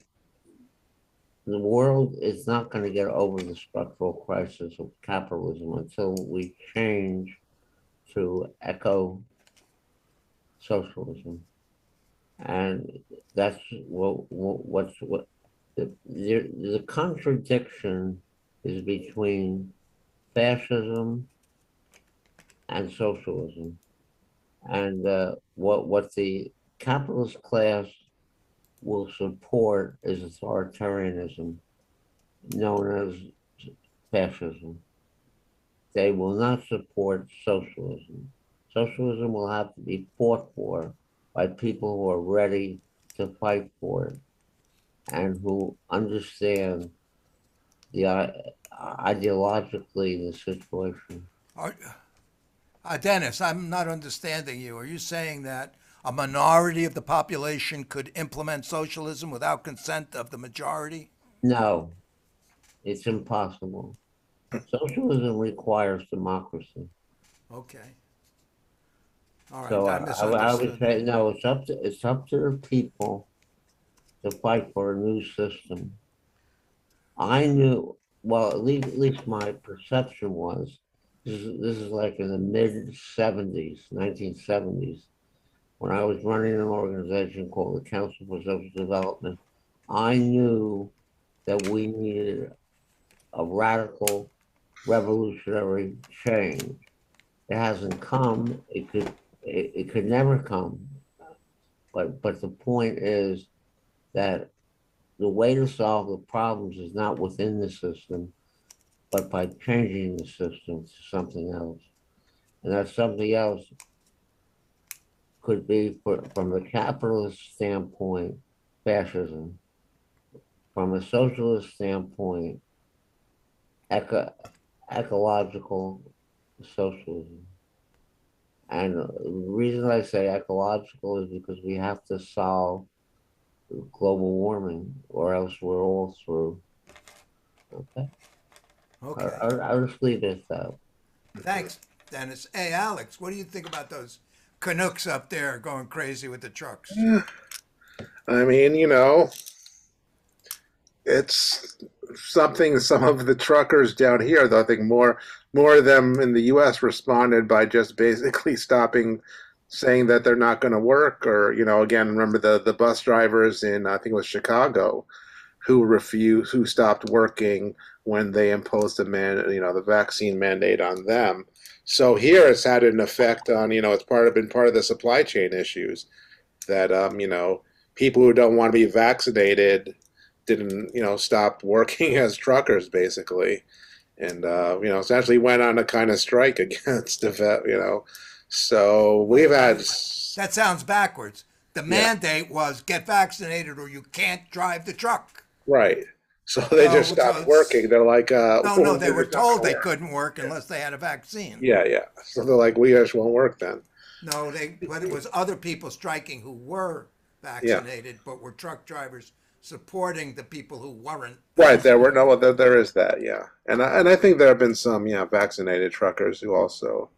the world is not going to get over the structural crisis of capitalism until we change to eco-socialism. And that's what the contradiction is between fascism and socialism. And what the capitalist class will support is authoritarianism, known as fascism. They will not support socialism. Socialism will have to be fought for by people who are ready to fight for it and who understand ideologically the situation. Dennis, I'm not understanding you. Are you saying that a minority of the population could implement socialism without consent of the majority? No, it's impossible. Socialism requires democracy. Okay. All right, So I I would misunderstood. say no. It's up to the people to fight for a new system. I knew, well, at least my perception was, this is like in the mid-70s, 1970s, when I was running an organization called the Council for Social Development. I knew that we needed a radical revolutionary change. It hasn't come. It could never come. But the point is that the way to solve the problems is not within the system, but by changing the system to something else. And that something else could be, from a capitalist standpoint, fascism. From a socialist standpoint, ecological socialism. And the reason I say ecological is because we have to solve global warming, or else we're all through. Okay. Okay. I'll just leave it at that. Thanks, Dennis. Hey, Alex, what do you think about those Canucks up there going crazy with the trucks? I mean, it's something some of the truckers down here, though, I think more of them in the U.S. responded by just basically stopping, saying that they're not going to work, or, again, remember the bus drivers in, I think it was Chicago, who stopped working when they imposed the vaccine mandate on them. So here it's had an effect on, it's been part of the supply chain issues that, people who don't want to be vaccinated didn't, stop working as truckers, basically. And, essentially went on a kind of strike against the, so we've had. That sounds backwards. The mandate was get vaccinated or you can't drive the truck. Right. So they just stopped working. They're like, no, they were told they couldn't work unless they had a vaccine. Yeah. So they're like, we just won't work then. No, but it was other people striking who were vaccinated, but were truck drivers supporting the people who weren't. Right. There is that. Yeah. And I think there have been some, vaccinated truckers who also,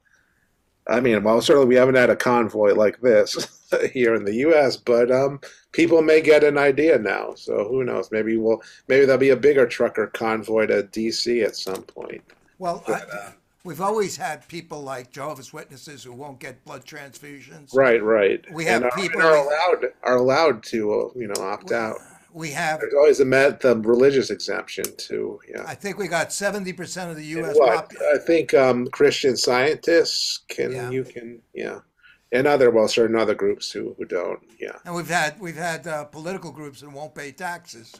certainly we haven't had a convoy like this here in the U.S., but people may get an idea now. So who knows? Maybe there'll be a bigger trucker convoy to D.C. at some point. Well, we've always had people like Jehovah's Witnesses who won't get blood transfusions. Right. We have people are allowed to opt out. We have. There's always the religious exemption too. Yeah. I think we got 70% of the U.S. I think Christian Scientists can, and certain other groups who don't. Yeah. And we've had political groups that won't pay taxes,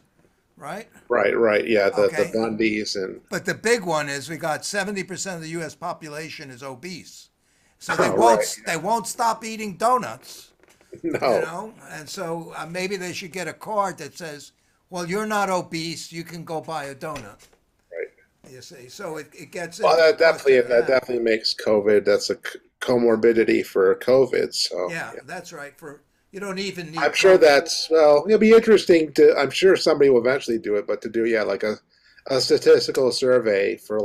right? Right. Yeah. The Bundys and. But the big one is we got 70% of the U.S. population is obese, so they won't stop eating donuts. No. And so maybe they should get a card that says, well, you're not obese, you can go buy a donut. Right. You see, so it gets. Well, that definitely makes COVID. That's a comorbidity for COVID. So yeah, that's right. You don't even need. I'm sure it'll be interesting I'm sure somebody will eventually do it, but to do like a statistical survey for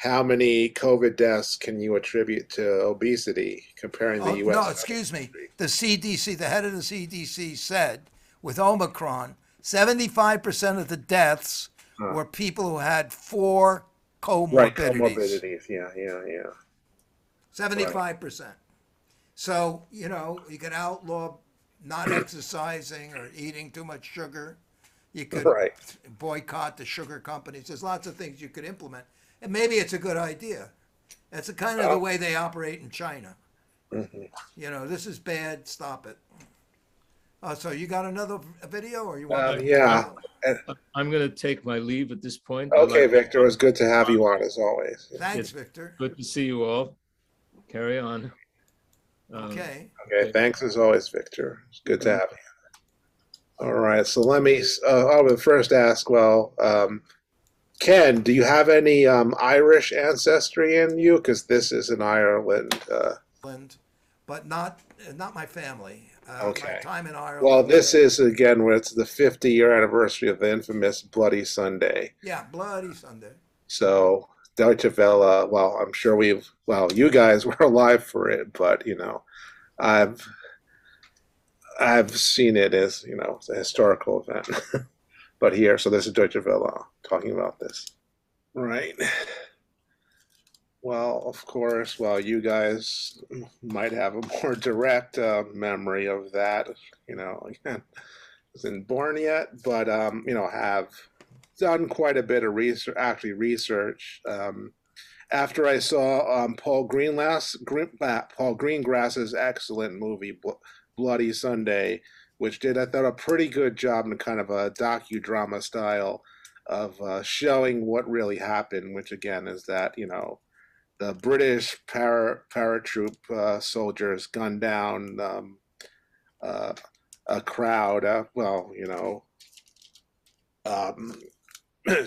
how many COVID deaths can you attribute to obesity comparing the U.S.? No, excuse me. The CDC, the head of the CDC said with Omicron, 75% of the deaths were people who had 4 comorbidities. Right, comorbidities. Yeah. 75%. So, you could outlaw not exercising or eating too much sugar. You could boycott the sugar companies. There's lots of things you could implement. And maybe it's a good idea. That's the kind of the way they operate in China. Mm-hmm. This is bad. Stop it. So you got another video, or you want? Yeah. I'm going to take my leave at this point. Okay, Victor. It was good to have you on as always. Thanks, Victor. Good to see you all. Carry on. Okay. Thanks as always, Victor. It's good to have you. All right. So let me. I would first ask. Well. Ken, do you have any Irish ancestry in you? Because this is in Ireland. But not my family. Okay. My time in Ireland. Well, this is, again, when it's the 50-year anniversary of the infamous Bloody Sunday. Yeah, Bloody Sunday. So Deutsche Welle. Well, I'm sure you guys were alive for it, but I've seen it as a historical event. But so this is Deutsche Welle talking about this, right? Well, of course, you guys might have a more direct memory of that. Again, wasn't born yet, but have done quite a bit of research. After I saw Paul Greengrass's excellent movie Bloody Sunday, which did, I thought, a pretty good job in kind of a docudrama style of showing what really happened, which again is that the British paratroop soldiers gunned down a crowd,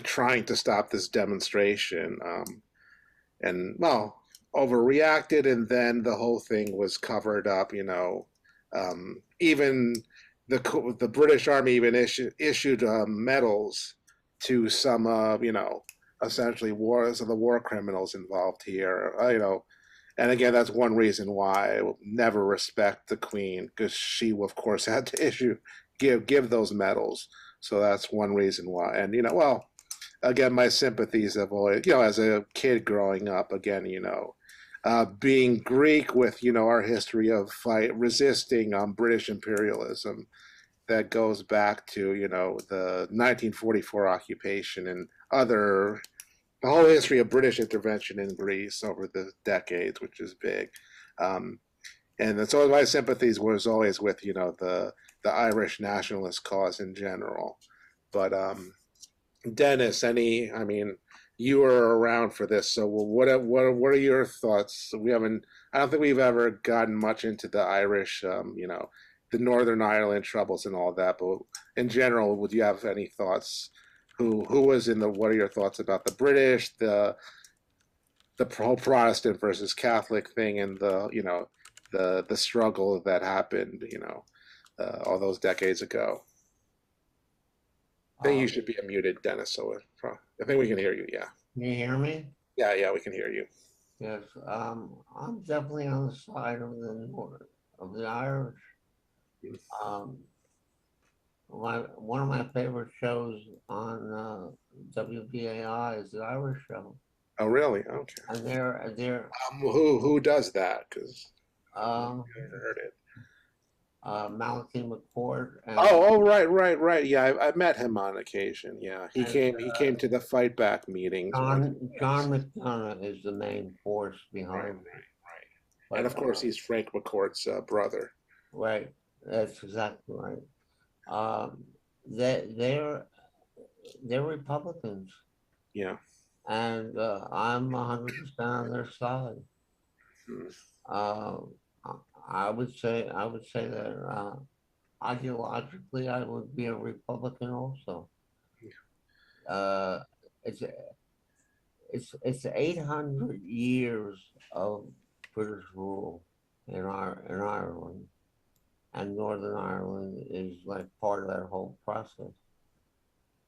trying to stop this demonstration, and overreacted, and then the whole thing was covered up. Even the British Army even issued medals to some essentially the war criminals involved here. And again, that's one reason why I will never respect the Queen, because she, of course, had to give those medals. So that's one reason why. And again, my sympathies have always, as a kid growing up, again, being Greek with our history of resisting British imperialism, that goes back to the 1944 occupation and the whole history of British intervention in Greece over the decades, which is big. And so my sympathies was always with the Irish nationalist cause in general. But Dennis, you were around for this, so what are your thoughts? I don't think we've ever gotten much into the Irish, the Northern Ireland troubles and all that, but in general, would you have any thoughts? Who was what are your thoughts about the British, the whole Protestant versus Catholic thing, and the struggle that happened, all those decades ago? I think you should be unmuted, Dennis. So I think we can hear you. Yeah. Can you hear me? Yeah, we can hear you. Yes. I'm definitely on the side of the Irish. One of my favorite shows on WBAI is the Irish Show. Oh, really? Okay. And they're who does that? Because I've never heard it. Malachi McCord. Right. Yeah, I met him on occasion. Yeah, he came to the Fight Back meetings. John McDonough is the main force behind it. Right. And of course, he's Frank McCord's brother. Right. That's exactly right. They're Republicans. Yeah. And I'm 100% on their side. I would say that ideologically I would be a Republican also. It's 800 years of British rule in Ireland, and Northern Ireland is like part of that whole process.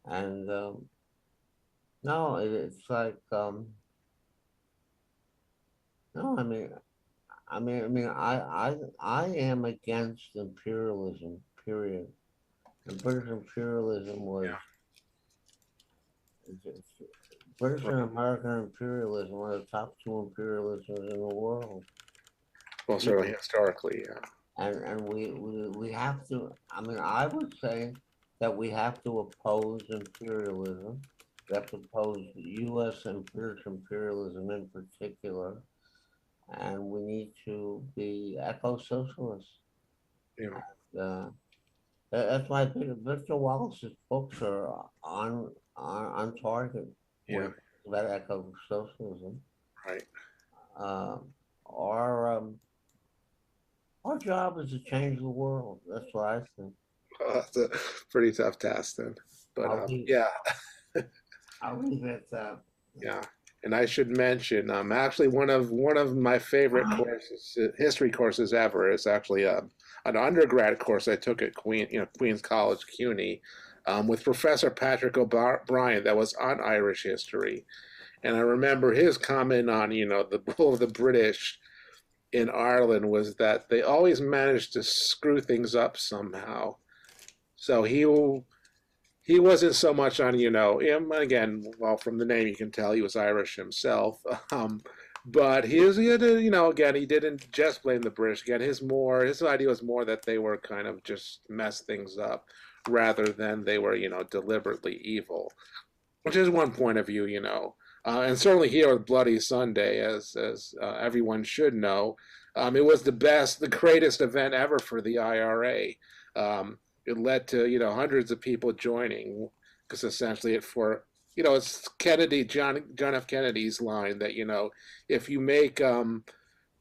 And no, it's like no, I am against imperialism, period. And British imperialism was British and American imperialism were the top two imperialisms in the world. Well, certainly historically, yeah. And we have to, I would say that we have to oppose imperialism. We have to oppose U.S. and British imperialism in particular. And we need to be eco-socialists. Yeah. That's why Victor Wallace's books are on target. Yeah. About eco-socialism. Right. Our job is to change the world. That's what I think. Well, that's a pretty tough task then. But yeah. I'll leave it at that. Yeah. And I should mention, actually one of my favorite courses, history courses ever, is actually an undergrad course I took at Queen's College, CUNY, with Professor Patrick O'Brien, that was on Irish history. And I remember his comment on, the role of the British in Ireland was that they always managed to screw things up somehow. So he wasn't so much on, him again. Well, from the name you can tell he was Irish himself. But he again, he didn't just blame the British. Again, his idea was more that they were kind of just mess things up, rather than they were, deliberately evil, which is one point of view, and certainly here with Bloody Sunday, as everyone should know, it was the greatest event ever for the IRA. It led to, hundreds of people joining, because essentially it's John F. Kennedy's line that, if you make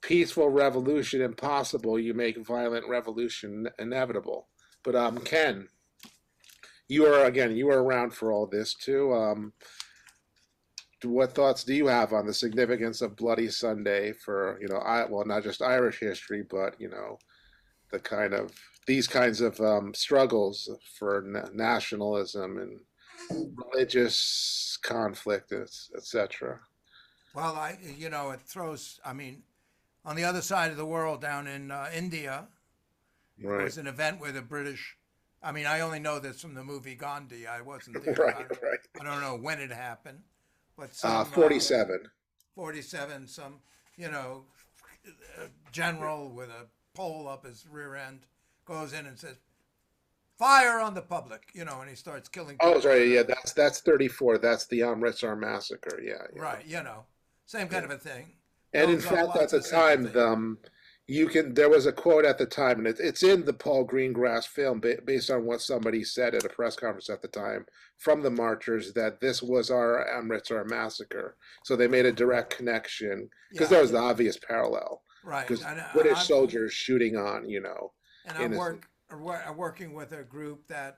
peaceful revolution impossible, you make violent revolution inevitable. But Ken, you were around for all this too. What thoughts do you have on the significance of Bloody Sunday for, not just Irish history, but, these kinds of struggles for nationalism and religious conflict, etc. Well, it throws, on the other side of the world, down in India, right. There was an event where the British, I only know this from the movie Gandhi. I wasn't there. Right. I don't know when it happened, but 47. 47, some, general with a pole up his rear end goes in and says, "Fire on the public," and he starts killing people. Oh, sorry, yeah, that's 34. That's the Amritsar massacre. Yeah. Right, same kind of a thing. And in fact, at the time, there was a quote at the time, and it's in the Paul Greengrass film, based on what somebody said at a press conference at the time from the marchers, that this was our Amritsar massacre. So they made a direct connection, because there was the obvious parallel. Right. Because British soldiers shooting on, And I'm working with a group that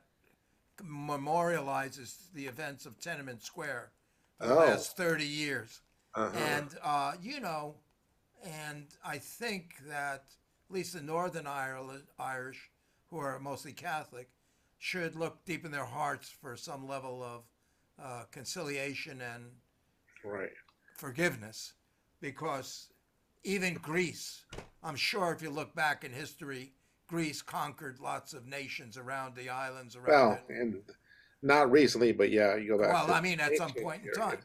memorializes the events of Tenement Square for the last 30 years. And, and I think that at least the Northern Irish, who are mostly Catholic, should look deep in their hearts for some level of conciliation and forgiveness, because even Greece, I'm sure if you look back in history, Greece conquered lots of nations around the islands around it. And not recently, but yeah, you go back. Well, at some point in time.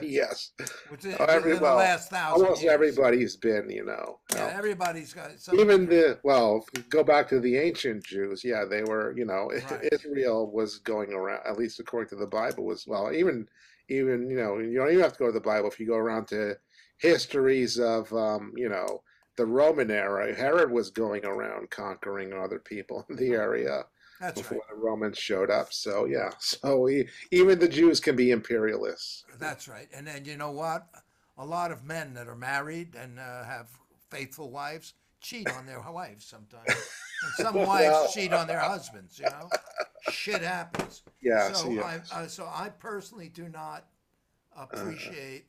Yes. Which is the last 1,000 almost years. Everybody's been, Yeah, everybody's got some. Even go back to the ancient Jews. Yeah, they were, Israel was going around, at least according to the Bible, even, you don't even have to go to the Bible. If you go around to histories of, the Roman era, Herod was going around conquering other people in the area before the Romans showed up. So yeah, even the Jews can be imperialists. That's right. And then you know what? A lot of men that are married and have faithful wives cheat on their wives sometimes. And some wives cheat on their husbands, Shit happens. Yeah. So I personally do not appreciate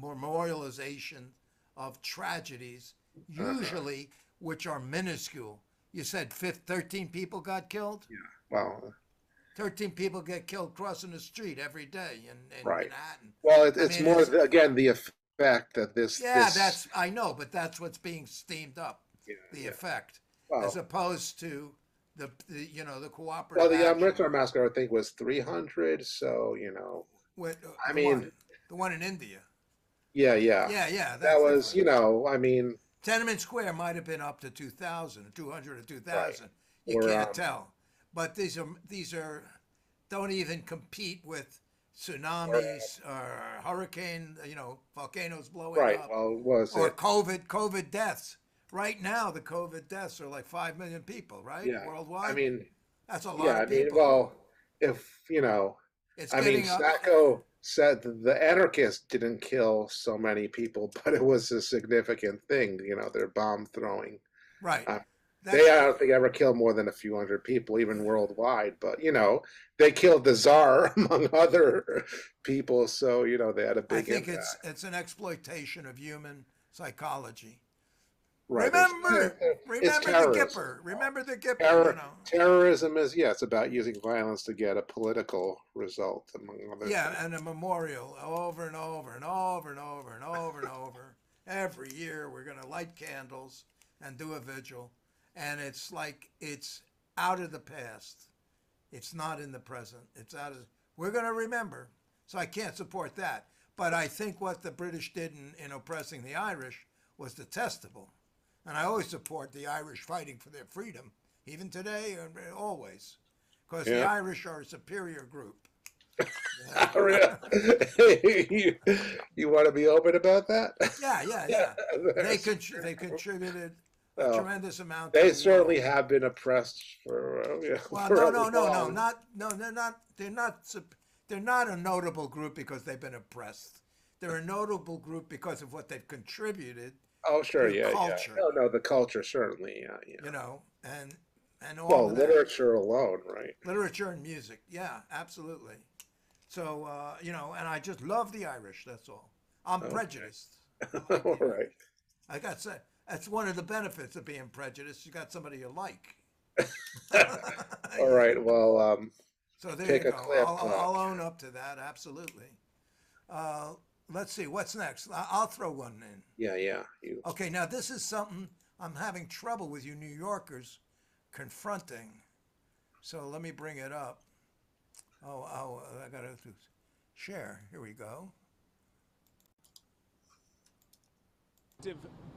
memorialization of tragedies, usually which are minuscule. You said 13 people got killed? Yeah, well... 13 people get killed crossing the street every day in Manhattan. Well, it's more, again, the effect that this... Yeah, I know, but that's what's being steamed up, the effect, as opposed to the cooperative Well, the Amritsar massacre, I think, was 300, so, the one in India. Yeah. That was, different. Tenement Square might have been up to 2,000, 200 or 2,000. You can't tell. But these are don't even compete with tsunamis or hurricane, volcanoes blowing up. Or COVID deaths. Right now, the COVID deaths are like 5 million people, right? Yeah. Worldwide. That's a lot of people. Well, Sacco said the anarchists didn't kill so many people, but it was a significant thing, their bomb throwing. Right. They, I don't think, ever killed more than a few hundred people, even worldwide. But, they killed the Tsar, among other people. So, they had a big impact. It's an exploitation of human psychology. Right. Remember the Gipper. Remember the Gipper. Terrorism is, it's about using violence to get a political result, among other things. Yeah, and a memorial over and over and over and over and over and over. Every year we're going to light candles and do a vigil, and it's like it's out of the past. It's not in the present. It's out of. We're going to remember, so I can't support that. But I think what the British did in oppressing the Irish was detestable. And I always support the Irish fighting for their freedom, even today and always, because the Irish are a superior group. You want to be open about that? Yeah. They contributed a tremendous amount. They certainly have been oppressed for. They're not a notable group because they've been oppressed. They're a notable group because of what they've contributed. Oh, sure, culture. No, the culture certainly, You know, and all of that. Literature alone, right? Literature and music, yeah, absolutely. So, and I just love the Irish, that's all. I'm prejudiced. All right. I got to say, that's one of the benefits of being prejudiced. You got somebody you like. All right, well, so there pick you a go. clip. I'll own up to that, absolutely. Let's see, what's next? I'll throw one in. Yeah. Okay, now this is something I'm having trouble with you New Yorkers confronting. So let me bring it up. I got to share. Here we go.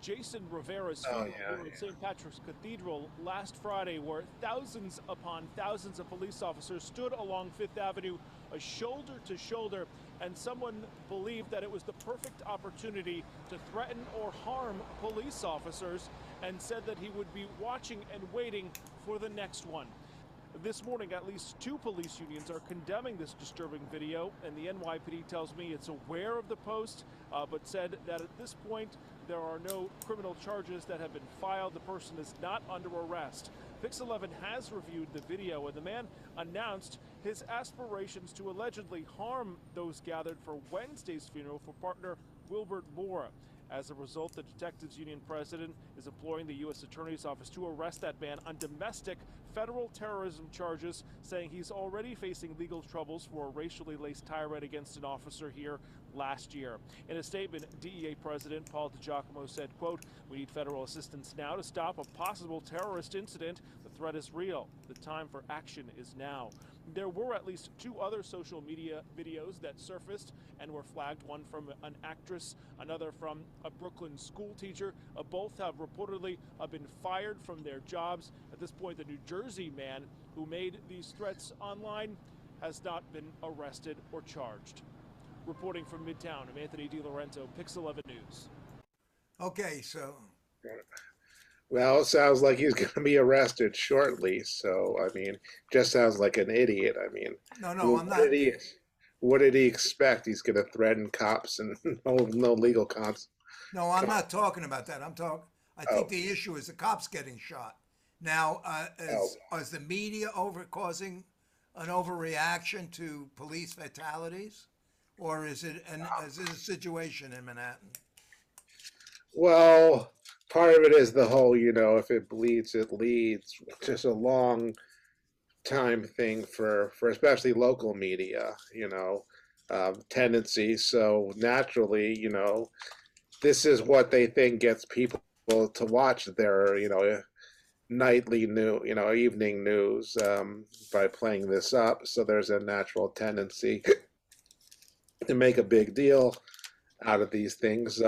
Jason Rivera's funeral in St. Patrick's Cathedral last Friday, where thousands upon thousands of police officers stood along Fifth Avenue, shoulder to shoulder, and someone believed that it was the perfect opportunity to threaten or harm police officers, and said that he would be watching and waiting for the next one. This morning, at least 2 police unions are condemning this disturbing video, and the NYPD tells me it's aware of the post, but said that at this point, there are no criminal charges that have been filed. The person is not under arrest. Pix 11 has reviewed the video, and the man announced his aspirations to allegedly harm those gathered for Wednesday's funeral for partner Wilbert Mora. As a result, the Detectives Union president is imploring the U.S. Attorney's Office to arrest that man on domestic federal terrorism charges, saying he's already facing legal troubles for a racially laced tirade against an officer here last year. In a statement, DEA President Paul DiGiacomo said, quote, "We need federal assistance now to stop a possible terrorist incident. The threat is real. The time for action is now." There were at least 2 other social media videos that surfaced and were flagged, one from an actress, another from a Brooklyn school teacher. Both have reportedly been fired from their jobs. At this point, the New Jersey man who made these threats online has not been arrested or charged. Reporting from Midtown, I'm Anthony DiLorenzo, Pix 11 News. Okay, so... Well, it sounds like he's going to be arrested shortly. So, I mean, just sounds like an idiot. I mean, no, I'm not. What did he expect? He's going to threaten cops and no legal consequences. No, I'm not talking about that. I think the issue is the cops getting shot. Now, is the media causing an overreaction to police fatalities, or is it a situation in Manhattan? Well, part of it is the whole, if it bleeds, it leads. Just a long time thing for especially local media, tendency. So naturally, this is what they think gets people to watch their, nightly news, evening news by playing this up. So there's a natural tendency to make a big deal out of these things.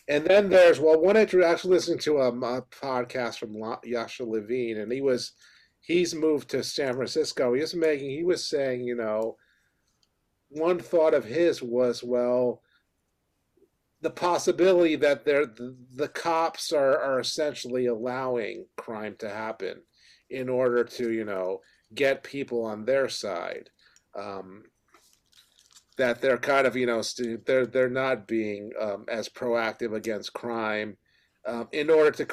And then there's, one I actually listened to a podcast from Yasha Levine, and he's moved to San Francisco. He was saying, one thought of his was, the possibility that the cops are essentially allowing crime to happen in order to, get people on their side. That they're kind of, they're not being as proactive against crime in order to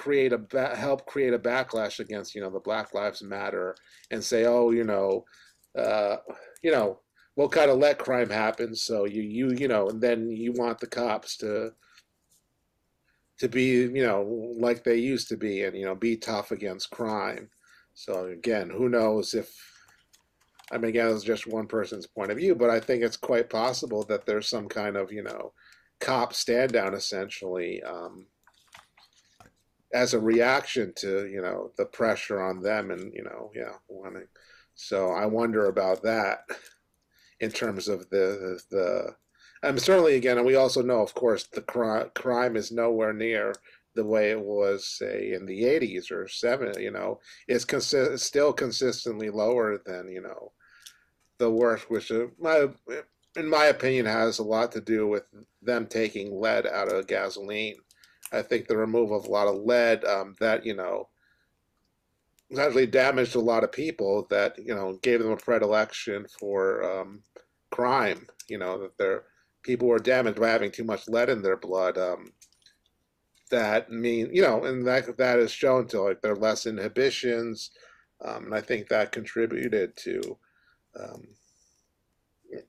help create a backlash against, the Black Lives Matter, and say, we'll kind of let crime happen. So and then you want the cops to to be, like they used to be, and be tough against crime. So again, who knows if, I mean, again, it's just one person's point of view, but I think it's quite possible that there's some kind of, cop stand down essentially, as a reaction to, the pressure on them and, wanting. So I wonder about that in terms of the certainly, again, and we also know, of course, the crime is nowhere near the way it was, say, in the 80s or 70s, it's still consistently lower than, the worst, which in my opinion has a lot to do with them taking lead out of gasoline. I think the removal of a lot of lead that, actually damaged a lot of people that, gave them a predilection for crime, that people were damaged by having too much lead in their blood. That mean, and that is shown to like their less inhibitions. And I think that contributed to,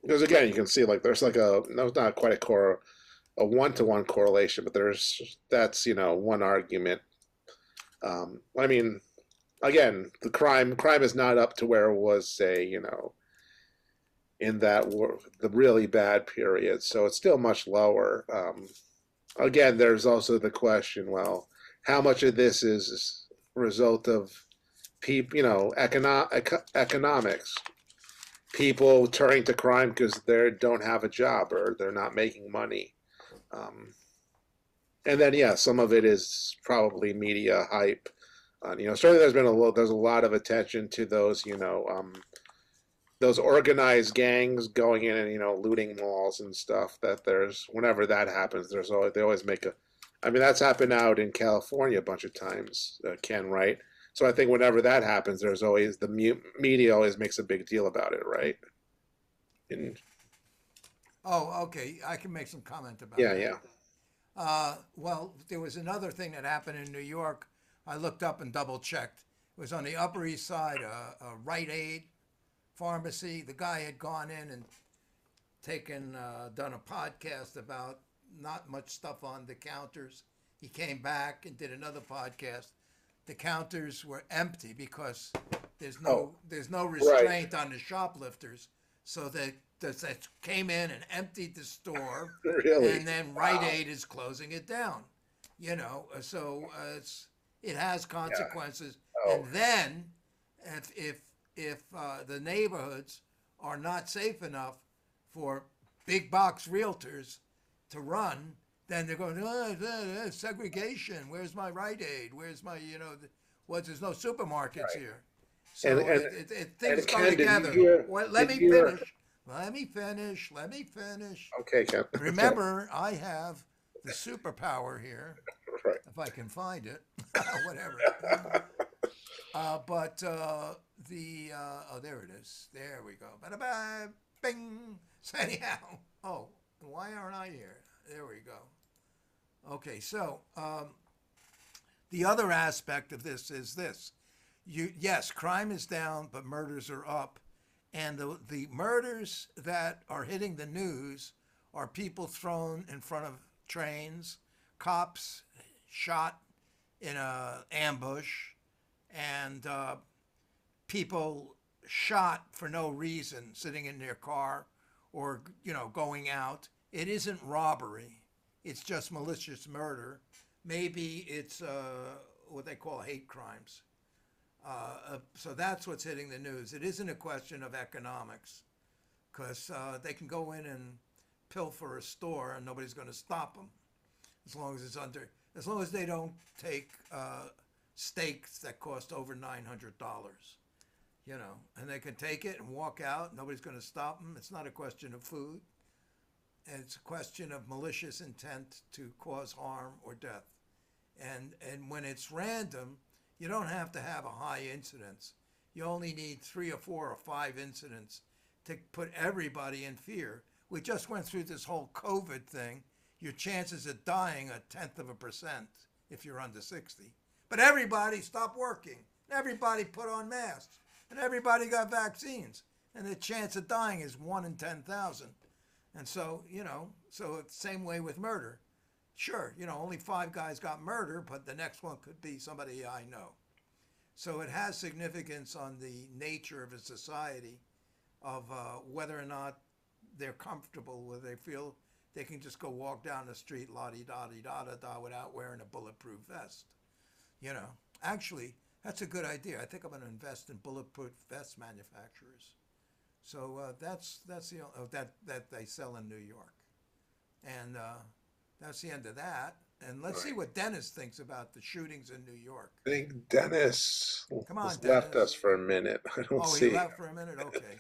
because again, you can see like there's like no, not quite a one-to-one correlation, but that's one argument. I mean, again, the crime is not up to where it was, say, in the really bad period, so it's still much lower. Again, there's also the question, well, how much of this is a result of people, economics, people turning to crime because they don't have a job or they're not making money. And then, yeah, some of it is probably media hype. Certainly there's a lot of attention to those, those organized gangs going in and, looting malls and stuff. That whenever that happens, they always make I mean, that's happened out in California a bunch of times, Ken, right? So I think whenever that happens, there's always media always makes a big deal about it, right? Oh, okay. I can make some comment about Yeah, that. yeah. Well, there was another thing that happened in New York. I looked up and double checked. It was on the Upper East Side, a Rite Aid pharmacy. The guy had gone in and done a podcast about not much stuff on the counters. He came back and did another podcast. The counters were empty because there's no restraint on the shoplifters. So they came in and emptied the store. Really? And then Rite Aid is closing it down. So it has consequences. Yeah. And then if the neighborhoods are not safe enough for big box realtors to run, then they're going, segregation. Where's my Rite Aid? Where's my, there's no supermarkets here. So things go together. Let me finish. Okay, Ken. Remember, I have the superpower here, right. If I can find it, whatever. There it is. There we go. Ba-da-ba, bing. So anyhow, why aren't I here? There we go. Okay, so the other aspect of this is this. Yes, crime is down, but murders are up. And the murders that are hitting the news are people thrown in front of trains, cops shot in an ambush, and people shot for no reason, sitting in their car or, going out. It isn't robbery. It's just malicious murder. Maybe it's what they call hate crimes. So that's what's hitting the news. It isn't a question of economics, because they can go in and pilfer a store and nobody's going to stop them, as long as they don't take steaks that cost over $900. And they can take it and walk out. Nobody's going to stop them. It's not a question of food. It's a question of malicious intent to cause harm or death. And when it's random, you don't have to have a high incidence. You only need 3 or 4 or 5 incidents to put everybody in fear. We just went through this whole COVID thing. Your chances of dying are 0.1% if you're under 60. But everybody stopped working. Everybody put on masks. And everybody got vaccines. And the chance of dying is 1 in 10,000. And so, so it's the same way with murder. Sure, you know, only 5 guys got murdered, but the next one could be somebody I know. So it has significance on the nature of a society, of whether or not they're comfortable, whether they feel they can just go walk down the street la-di-da-di-da-da-da without wearing a bulletproof vest. You know, actually, that's a good idea. I think I'm going to invest in bulletproof vest manufacturers. So that's the that they sell in New York, and that's the end of that. And let's see what Dennis thinks about the shootings in New York. I think Dennis Come on, has left Dennis. us for a minute. I don't Oh, see he him. left for a minute? Okay.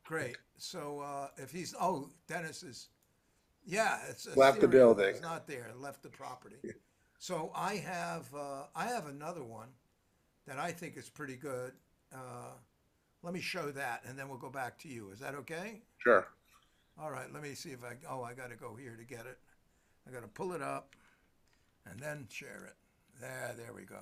Great. So if he's, Dennis is, yeah, it's Left the serial. building. He's not there, left the property. So I have another one that I think is pretty good. Let me show that, and then we'll go back to you. Is that okay? Sure. All right, let me see if I got to go here to get it. I got to pull it up and then share it. There we go.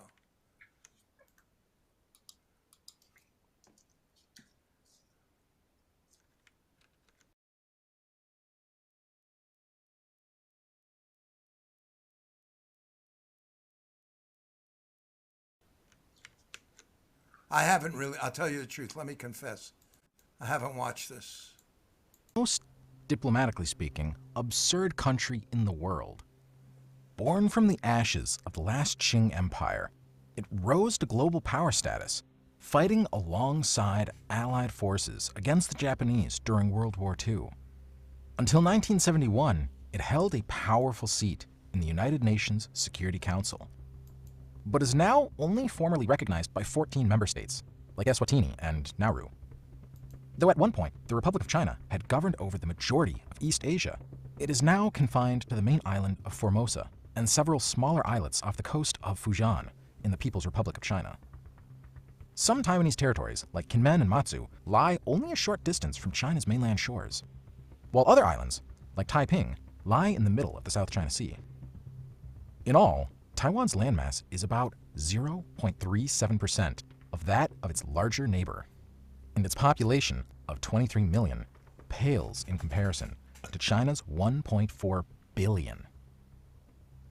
I haven't really, I'll tell you the truth, let me confess. I haven't watched this. Most, diplomatically speaking, absurd country in the world. Born from the ashes of the last Qing Empire, it rose to global power status, fighting alongside Allied forces against the Japanese during World War II. Until 1971, it held a powerful seat in the United Nations Security Council, but is now only formally recognized by 14 member states, like Eswatini and Nauru. Though at one point, the Republic of China had governed over the majority of East Asia, it is now confined to the main island of Formosa and several smaller islets off the coast of Fujian in the People's Republic of China. Some Taiwanese territories, like Kinmen and Matsu, lie only a short distance from China's mainland shores, while other islands, like Taiping, lie in the middle of the South China Sea. In all, Taiwan's landmass is about 0.37% of that of its larger neighbor, and its population of 23 million pales in comparison to China's 1.4 billion.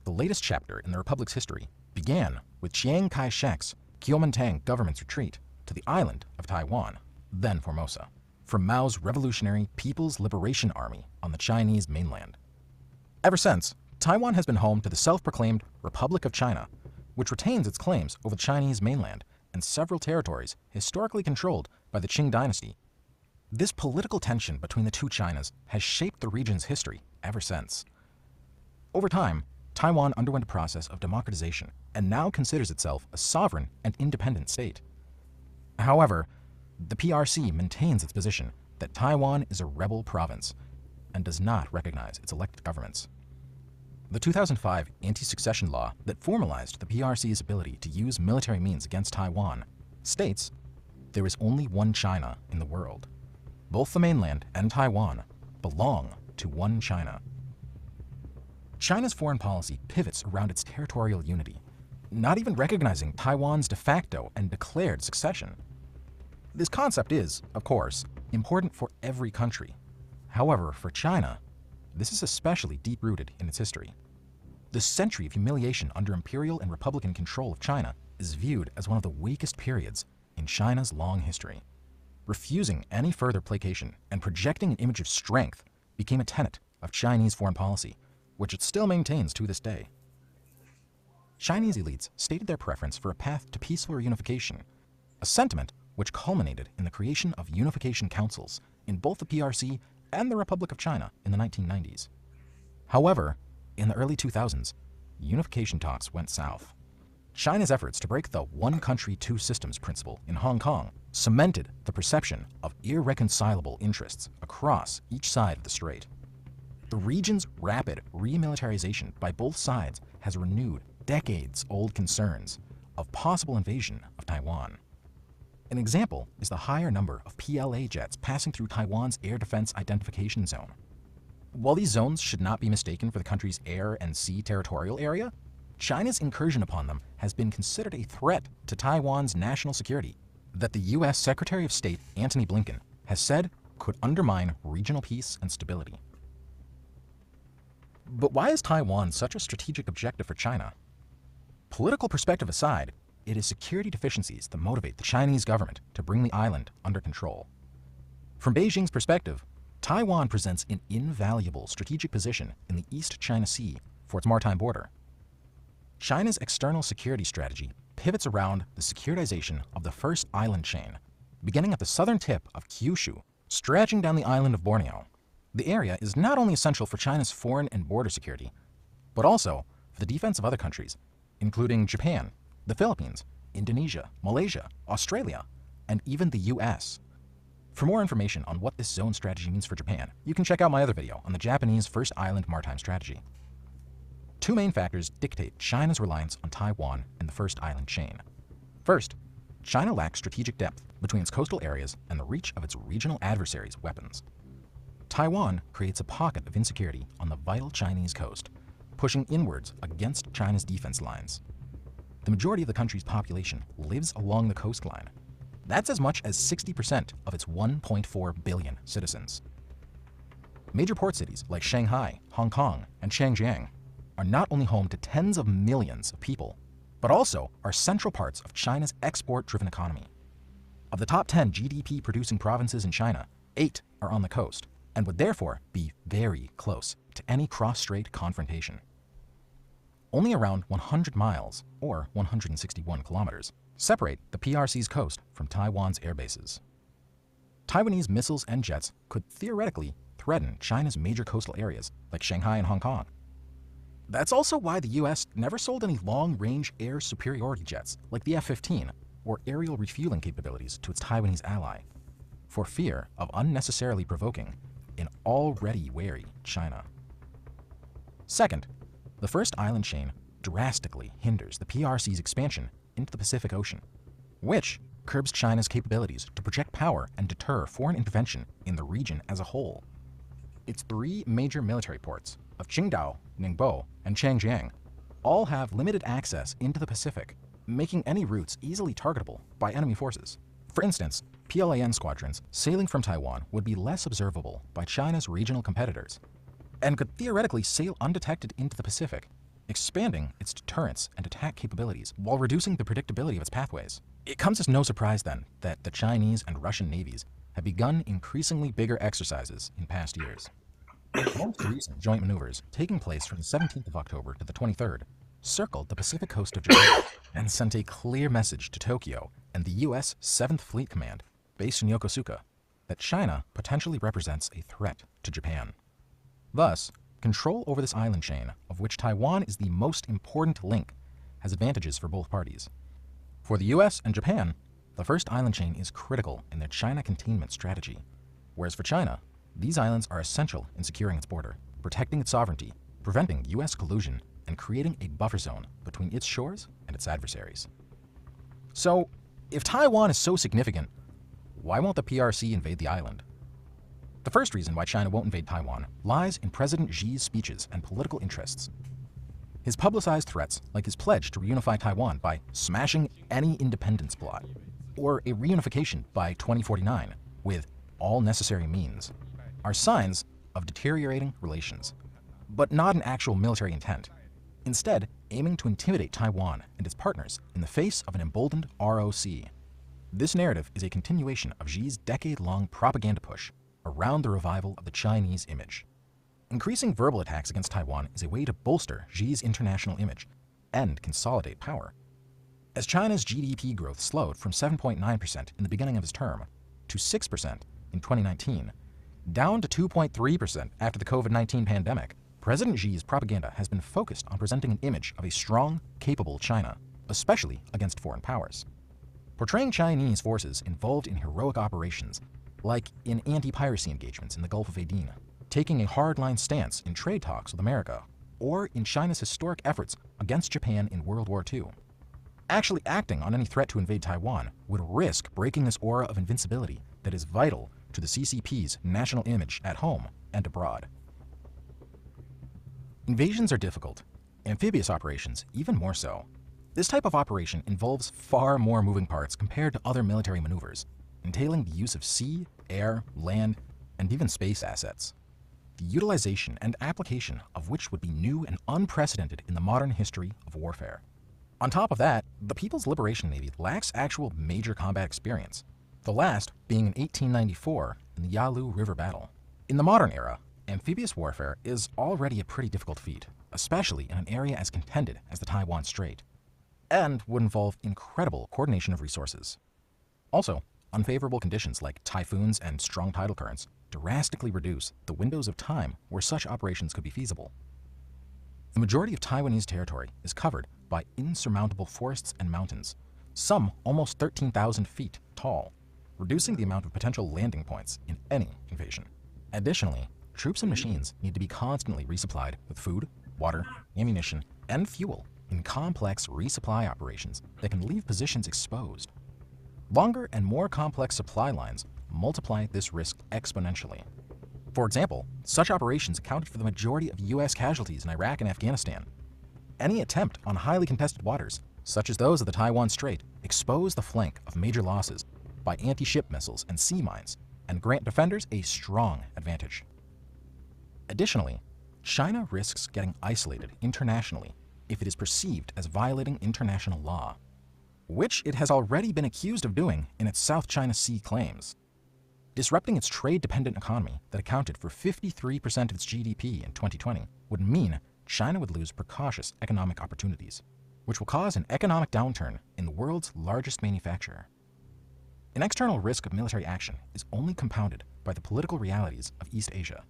The latest chapter in the Republic's history began with Chiang Kai-shek's Kuomintang government's retreat to the island of Taiwan, then Formosa, from Mao's Revolutionary People's Liberation Army on the Chinese mainland. Ever since, Taiwan has been home to the self-proclaimed Republic of China, which retains its claims over the Chinese mainland and several territories historically controlled by the Qing dynasty. This political tension between the two Chinas has shaped the region's history ever since. Over time, Taiwan underwent a process of democratization and now considers itself a sovereign and independent state. However, the PRC maintains its position that Taiwan is a rebel province and does not recognize its elected governments. The 2005 anti-succession law that formalized the PRC's ability to use military means against Taiwan states there is only one China in the world. Both the mainland and Taiwan belong to one China. China's foreign policy pivots around its territorial unity, not even recognizing Taiwan's de facto and declared succession. This concept is, of course, important for every country. However, for China, this is especially deep-rooted in its history. The century of humiliation under imperial and republican control of China is viewed as one of the weakest periods in China's long history. Refusing any further placation and projecting an image of strength became a tenet of Chinese foreign policy, which it still maintains to this day. Chinese elites stated their preference for a path to peaceful reunification, a sentiment which culminated in the creation of unification councils in both the PRC and the Republic of China in the 1990s. However, in the early 2000s, unification talks went south. China's efforts to break the one country, two systems principle in Hong Kong cemented the perception of irreconcilable interests across each side of the strait. The region's rapid remilitarization by both sides has renewed decades-old concerns of possible invasion of Taiwan. An example is the higher number of PLA jets passing through Taiwan's air defense identification zone. While these zones should not be mistaken for the country's air and sea territorial area, China's incursion upon them has been considered a threat to Taiwan's national security that the U.S. Secretary of State Antony Blinken has said could undermine regional peace and stability. But why is Taiwan such a strategic objective for China? Political perspective aside, it is security deficiencies that motivate the Chinese government to bring the island under control. From Beijing's perspective, Taiwan presents an invaluable strategic position in the East China Sea for its maritime border. China's external security strategy pivots around the securitization of the first island chain, beginning at the southern tip of Kyushu, stretching down the island of Borneo. The area is not only essential for China's foreign and border security, but also for the defense of other countries, including Japan, the Philippines, Indonesia, Malaysia, Australia, and even the US. For more information on what this zone strategy means for Japan, you can check out my other video on the Japanese First Island Maritime Strategy. Two main factors dictate China's reliance on Taiwan and the First Island chain. First, China lacks strategic depth between its coastal areas and the reach of its regional adversaries' weapons. Taiwan creates a pocket of insecurity on the vital Chinese coast, pushing inwards against China's defense lines. The majority of the country's population lives along the coastline. That's as much as 60% of its 1.4 billion citizens. Major port cities like Shanghai, Hong Kong, and Shenzhen are not only home to tens of millions of people, but also are central parts of China's export-driven economy. Of the top 10 GDP-producing provinces in China, 8 are on the coast, and would therefore be very close to any cross-strait confrontation. Only around 100 miles, or 161 kilometers, separate the PRC's coast from Taiwan's air bases. Taiwanese missiles and jets could theoretically threaten China's major coastal areas like Shanghai and Hong Kong. That's also why the US never sold any long-range air superiority jets like the F-15 or aerial refueling capabilities to its Taiwanese ally, for fear of unnecessarily provoking an already wary China. Second, the First Island chain drastically hinders the PRC's expansion into the Pacific Ocean, which curbs China's capabilities to project power and deter foreign intervention in the region as a whole. Its 3 major military ports of Qingdao, Ningbo, and Changjiang all have limited access into the Pacific, making any routes easily targetable by enemy forces. For instance, PLAN squadrons sailing from Taiwan would be less observable by China's regional competitors, and could theoretically sail undetected into the Pacific, expanding its deterrence and attack capabilities while reducing the predictability of its pathways. It comes as no surprise then that the Chinese and Russian navies have begun increasingly bigger exercises in past years. The most recent joint maneuvers, taking place from the 17th of October to the 23rd, circled the Pacific coast of Japan and sent a clear message to Tokyo and the US 7th Fleet Command, based in Yokosuka, that China potentially represents a threat to Japan. Thus, control over this island chain, of which Taiwan is the most important link, has advantages for both parties. For the US and Japan, the first island chain is critical in their China containment strategy, whereas for China, these islands are essential in securing its border, protecting its sovereignty, preventing US collusion, and creating a buffer zone between its shores and its adversaries. So, if Taiwan is so significant, why won't the PRC invade the island? The first reason why China won't invade Taiwan lies in President Xi's speeches and political interests. His publicized threats, like his pledge to reunify Taiwan by smashing any independence plot, or a reunification by 2049 with all necessary means, are signs of deteriorating relations, but not an actual military intent, instead aiming to intimidate Taiwan and its partners in the face of an emboldened ROC. This narrative is a continuation of Xi's decade-long propaganda push around the revival of the Chinese image. Increasing verbal attacks against Taiwan is a way to bolster Xi's international image and consolidate power. As China's GDP growth slowed from 7.9% in the beginning of his term to 6% in 2019, down to 2.3% after the COVID-19 pandemic, President Xi's propaganda has been focused on presenting an image of a strong, capable China, especially against foreign powers. Portraying Chinese forces involved in heroic operations, like in anti-piracy engagements in the Gulf of Aden, taking a hardline stance in trade talks with America, or in China's historic efforts against Japan in World War II. Actually acting on any threat to invade Taiwan would risk breaking this aura of invincibility that is vital to the CCP's national image at home and abroad. Invasions are difficult, amphibious operations even more so. This type of operation involves far more moving parts compared to other military maneuvers, entailing the use of sea, air, land, and even space assets. the utilization and application of which would be new and unprecedented in the modern history of warfare. On top of that, the People's Liberation Navy lacks actual major combat experience, the last being in 1894 in the Yalu River Battle. In the modern era, amphibious warfare is already a pretty difficult feat, especially in an area as contended as the Taiwan Strait, and would involve incredible coordination of resources. Also, unfavorable conditions like typhoons and strong tidal currents drastically reduce the windows of time where such operations could be feasible. The majority of Taiwanese territory is covered by insurmountable forests and mountains, some almost 13,000 feet tall, reducing the amount of potential landing points in any invasion. Additionally, troops and machines need to be constantly resupplied with food, water, ammunition, and fuel in complex resupply operations that can leave positions exposed. Longer and more complex supply lines multiply this risk exponentially. For example, such operations accounted for the majority of U.S. casualties in Iraq and Afghanistan. Any attempt on highly contested waters, such as those of the Taiwan Strait, expose the flank of major losses by anti-ship missiles and sea mines, and grant defenders a strong advantage. Additionally, China risks getting isolated internationally if it is perceived as violating international law, which it has already been accused of doing in its South China Sea claims. Disrupting its trade-dependent economy that accounted for 53% of its GDP in 2020 would mean China would lose precocious economic opportunities, which will cause an economic downturn in the world's largest manufacturer. An external risk of military action is only compounded by the political realities of East Asia.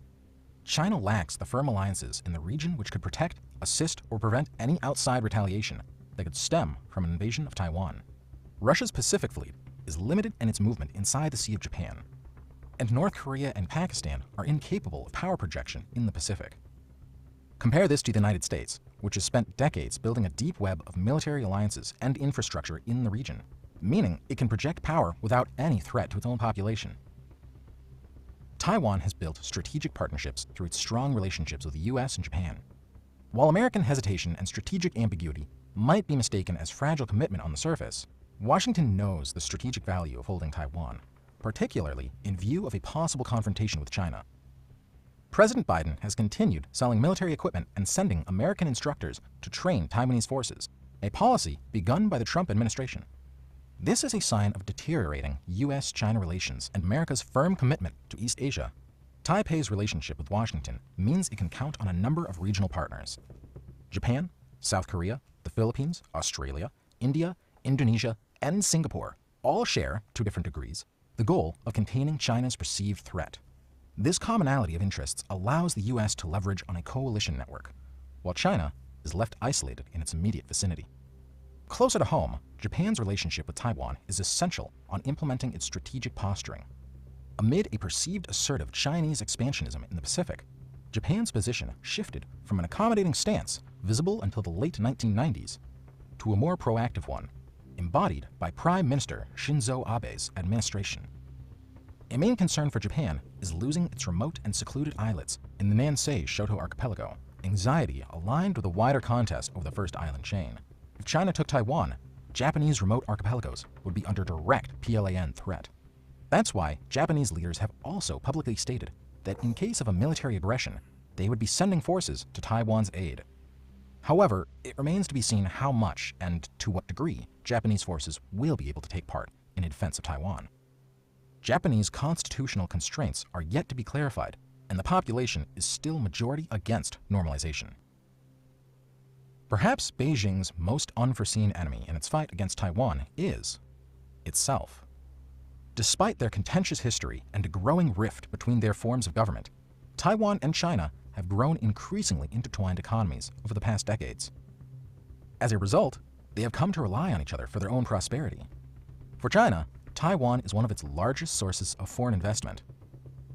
China lacks the firm alliances in the region which could protect, assist, or prevent any outside retaliation that could stem from an invasion of Taiwan. Russia's Pacific Fleet is limited in its movement inside the Sea of Japan, and North Korea and Pakistan are incapable of power projection in the Pacific. Compare this to the United States, which has spent decades building a deep web of military alliances and infrastructure in the region, meaning it can project power without any threat to its own population. Taiwan has built strategic partnerships through its strong relationships with the US and Japan. While American hesitation and strategic ambiguity might be mistaken as fragile commitment on the surface, Washington knows the strategic value of holding Taiwan, particularly in view of a possible confrontation with China. President Biden has continued selling military equipment and sending American instructors to train Taiwanese forces, a policy begun by the Trump administration. This is a sign of deteriorating U.S.-China relations and America's firm commitment to East Asia. Taipei's relationship with Washington means it can count on a number of regional partners. Japan, South Korea, the Philippines, Australia, India, Indonesia, and Singapore all share, to different degrees, the goal of containing China's perceived threat. This commonality of interests allows the U.S. to leverage on a coalition network, while China is left isolated in its immediate vicinity. Closer to home, Japan's relationship with Taiwan is essential on implementing its strategic posturing. Amid a perceived assertive Chinese expansionism in the Pacific, Japan's position shifted from an accommodating stance visible until the late 1990s to a more proactive one, embodied by Prime Minister Shinzo Abe's administration. A main concern for Japan is losing its remote and secluded islets in the Nansei Shoto archipelago, anxiety aligned with a wider contest over the first island chain. If China took Taiwan, Japanese remote archipelagos would be under direct PLAN threat. That's why Japanese leaders have also publicly stated that in case of a military aggression, they would be sending forces to Taiwan's aid. However, it remains to be seen how much and to what degree Japanese forces will be able to take part in a defense of Taiwan. Japanese constitutional constraints are yet to be clarified, and the population is still majority against normalization. Perhaps Beijing's most unforeseen enemy in its fight against Taiwan is itself. Despite their contentious history and a growing rift between their forms of government, Taiwan and China have grown increasingly intertwined economies over the past decades. As a result, they have come to rely on each other for their own prosperity. For China, Taiwan is one of its largest sources of foreign investment.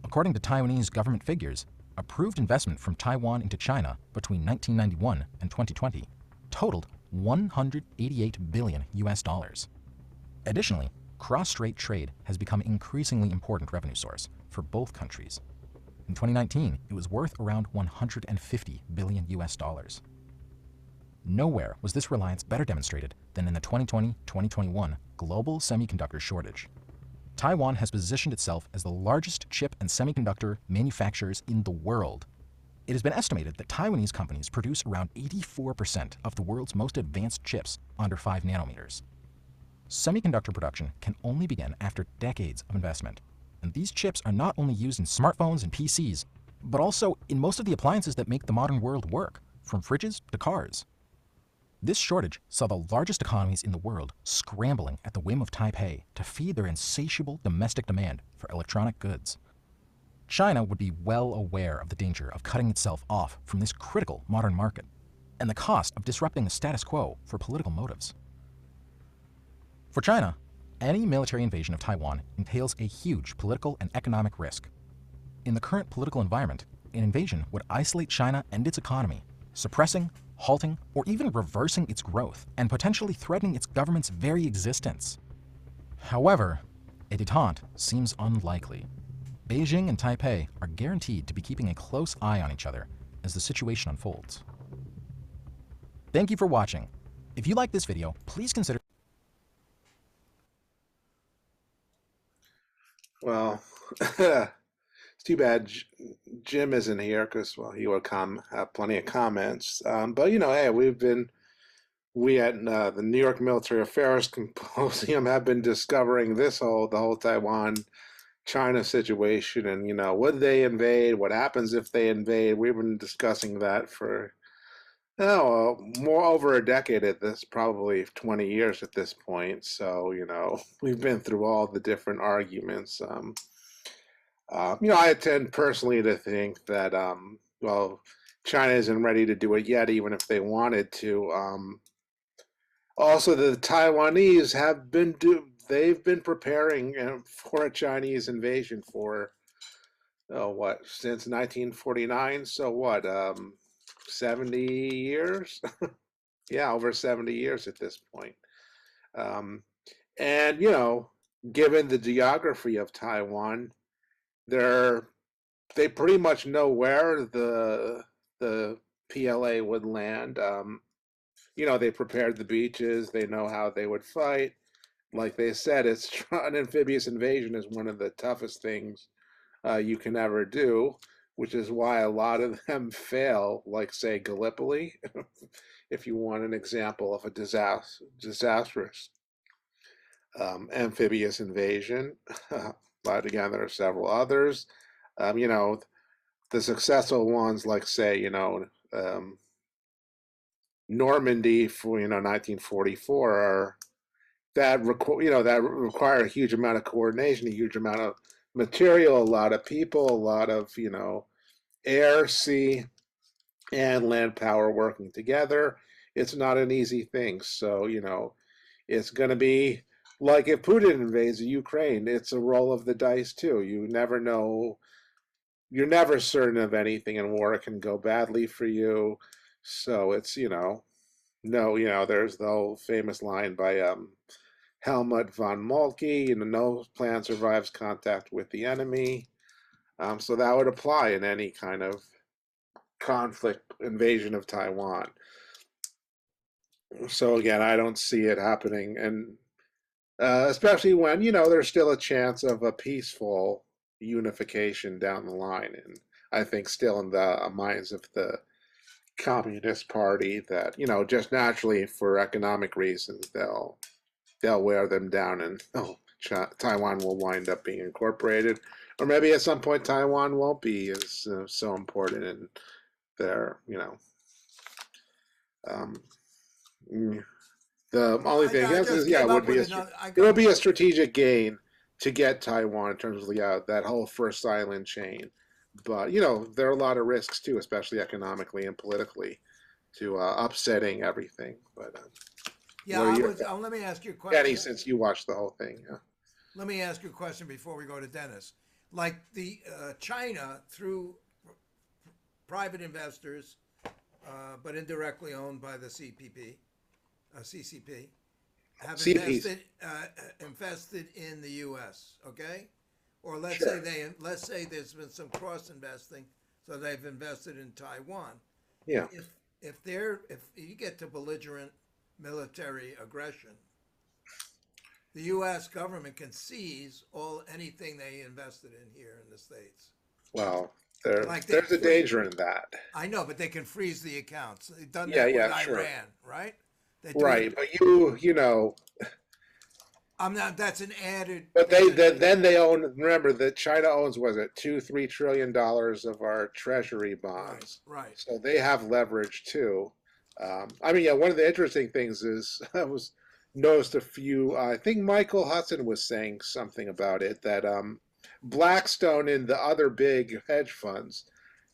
According to Taiwanese government figures, approved investment from Taiwan into China between 1991 and 2020 totaled $188 billion US. Additionally, cross-strait trade has become an increasingly important revenue source for both countries. In 2019, it was worth around $150 billion US. Nowhere was this reliance better demonstrated than in the 2020-2021 global semiconductor shortage. Taiwan has positioned itself as the largest chip and semiconductor manufacturers in the world. It has been estimated that Taiwanese companies produce around 84% of the world's most advanced chips under 5 nanometers. Semiconductor production can only begin after decades of investment, and these chips are not only used in smartphones and PCs, but also in most of the appliances that make the modern world work, from fridges to cars. This shortage saw the largest economies in the world scrambling at the whim of Taipei to feed their insatiable domestic demand for electronic goods. China would be well aware of the danger of cutting itself off from this critical modern market, and the cost of disrupting the status quo for political motives. For China, any military invasion of Taiwan entails a huge political and economic risk. In the current political environment, an invasion would isolate China and its economy, suppressing, halting, or even reversing its growth, and potentially threatening its government's very existence. However, a détente seems unlikely. Beijing and Taipei are guaranteed to be keeping a close eye on each other as the situation unfolds. Thank you for watching. If you like this video, please consider... Well, it's too bad Jim isn't here because, well, he would have plenty of comments. But, you know, hey, we at the New York Military Affairs Symposium have been discovering the whole Taiwan-China situation, and, you know, would they invade? What happens if they invade? We've been discussing that for more over a decade at this, probably 20 years at this point. So, you know, we've been through all the different arguments. You know, I tend personally to think that, well, China isn't ready to do it yet, even if they wanted to. Also, the Taiwanese they've been preparing for a Chinese invasion for, since 1949? So what, 70 years? Yeah, over 70 years at this point. And, you know, given the geography of Taiwan, they pretty much know where the PLA would land. You know, they prepared the beaches. They know how they would fight. Like they said, an amphibious invasion is one of the toughest things you can ever do, which is why a lot of them fail, like, say, Gallipoli, if you want an example of a disastrous amphibious invasion. But again, there are several others. You know, the successful ones, like, say, you know, Normandy for, 1944, that require a huge amount of coordination, a huge amount of material, a lot of people, a lot of, air, sea, and land power working together. It's not an easy thing. So, it's going to be like if Putin invades Ukraine, it's a roll of the dice too. You never know. You're never certain of anything in war. It can go badly for you. So it's, there's the whole famous line by Helmut von Moltke, no plan survives contact with the enemy. So that would apply in any kind of conflict, invasion of Taiwan. So again, I don't see it happening, and especially when, there's still a chance of a peaceful unification down the line. And I think still in the minds of the Communist Party that, just naturally for economic reasons, they'll wear them down, and Taiwan will wind up being incorporated. Or maybe at some point Taiwan won't be as so important in their, the only thing is, it would be a strategic gain to get Taiwan in terms of that whole first island chain. But, there are a lot of risks too, especially economically and politically, to upsetting everything. But let me ask you a question. Kenny, since you watched the whole thing. Yeah. Let me ask you a question before we go to Dennis. Like the China, through private investors, but indirectly owned by the CCP, have invested in the U.S. Okay, or let's say there's been some cross investing, so they've invested in Taiwan. Yeah. If you get to belligerent military aggression, the U.S. government can seize anything they invested in here in the States. Well, Like there's a danger in that. I know, but they can freeze the accounts. They've done Yeah, that with yeah, sure. Iran, right? They do Right, it- but you know, I'm not. That's an added. but then they own. Remember that China owns, was it $2-3 trillion of our treasury bonds? Right. So they have leverage too. I mean, yeah. One of the interesting things is I was noticed a few. I think Michael Hudson was saying something about it that Blackstone and the other big hedge funds,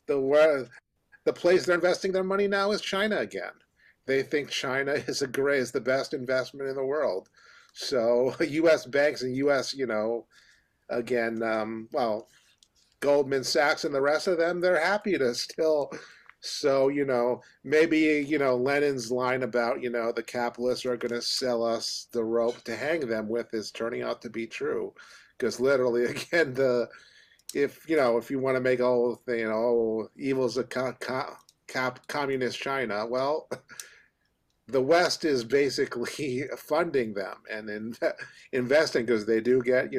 the place they're investing their money now is China again. They think China is the best investment in the world. So U.S. banks and U.S. Again, well, Goldman Sachs and the rest of them, they're happy to still. So maybe Lenin's line about the capitalists are going to sell us the rope to hang them with is turning out to be true, because literally again if you want to make a whole thing, evil's a communist China, well, the West is basically funding them and investing, because they do get,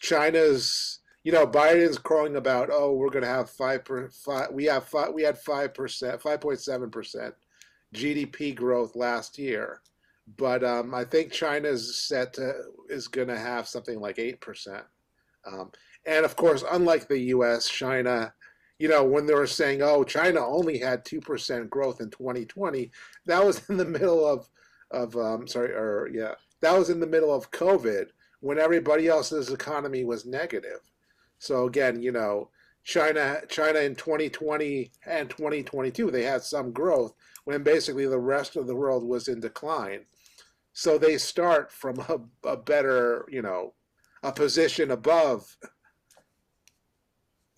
China's, Biden's crowing about, we're going to have 5%. We had 5.7% GDP growth last year, but I think China's is going to have something like 8%. And of course, unlike the U.S., China, when they were saying, China only had 2% growth in 2020, that was in the middle of that was in the middle of COVID, when everybody else's economy was negative. So again, China in 2020 and 2022, they had some growth when basically the rest of the world was in decline. So they start from a better, a position above.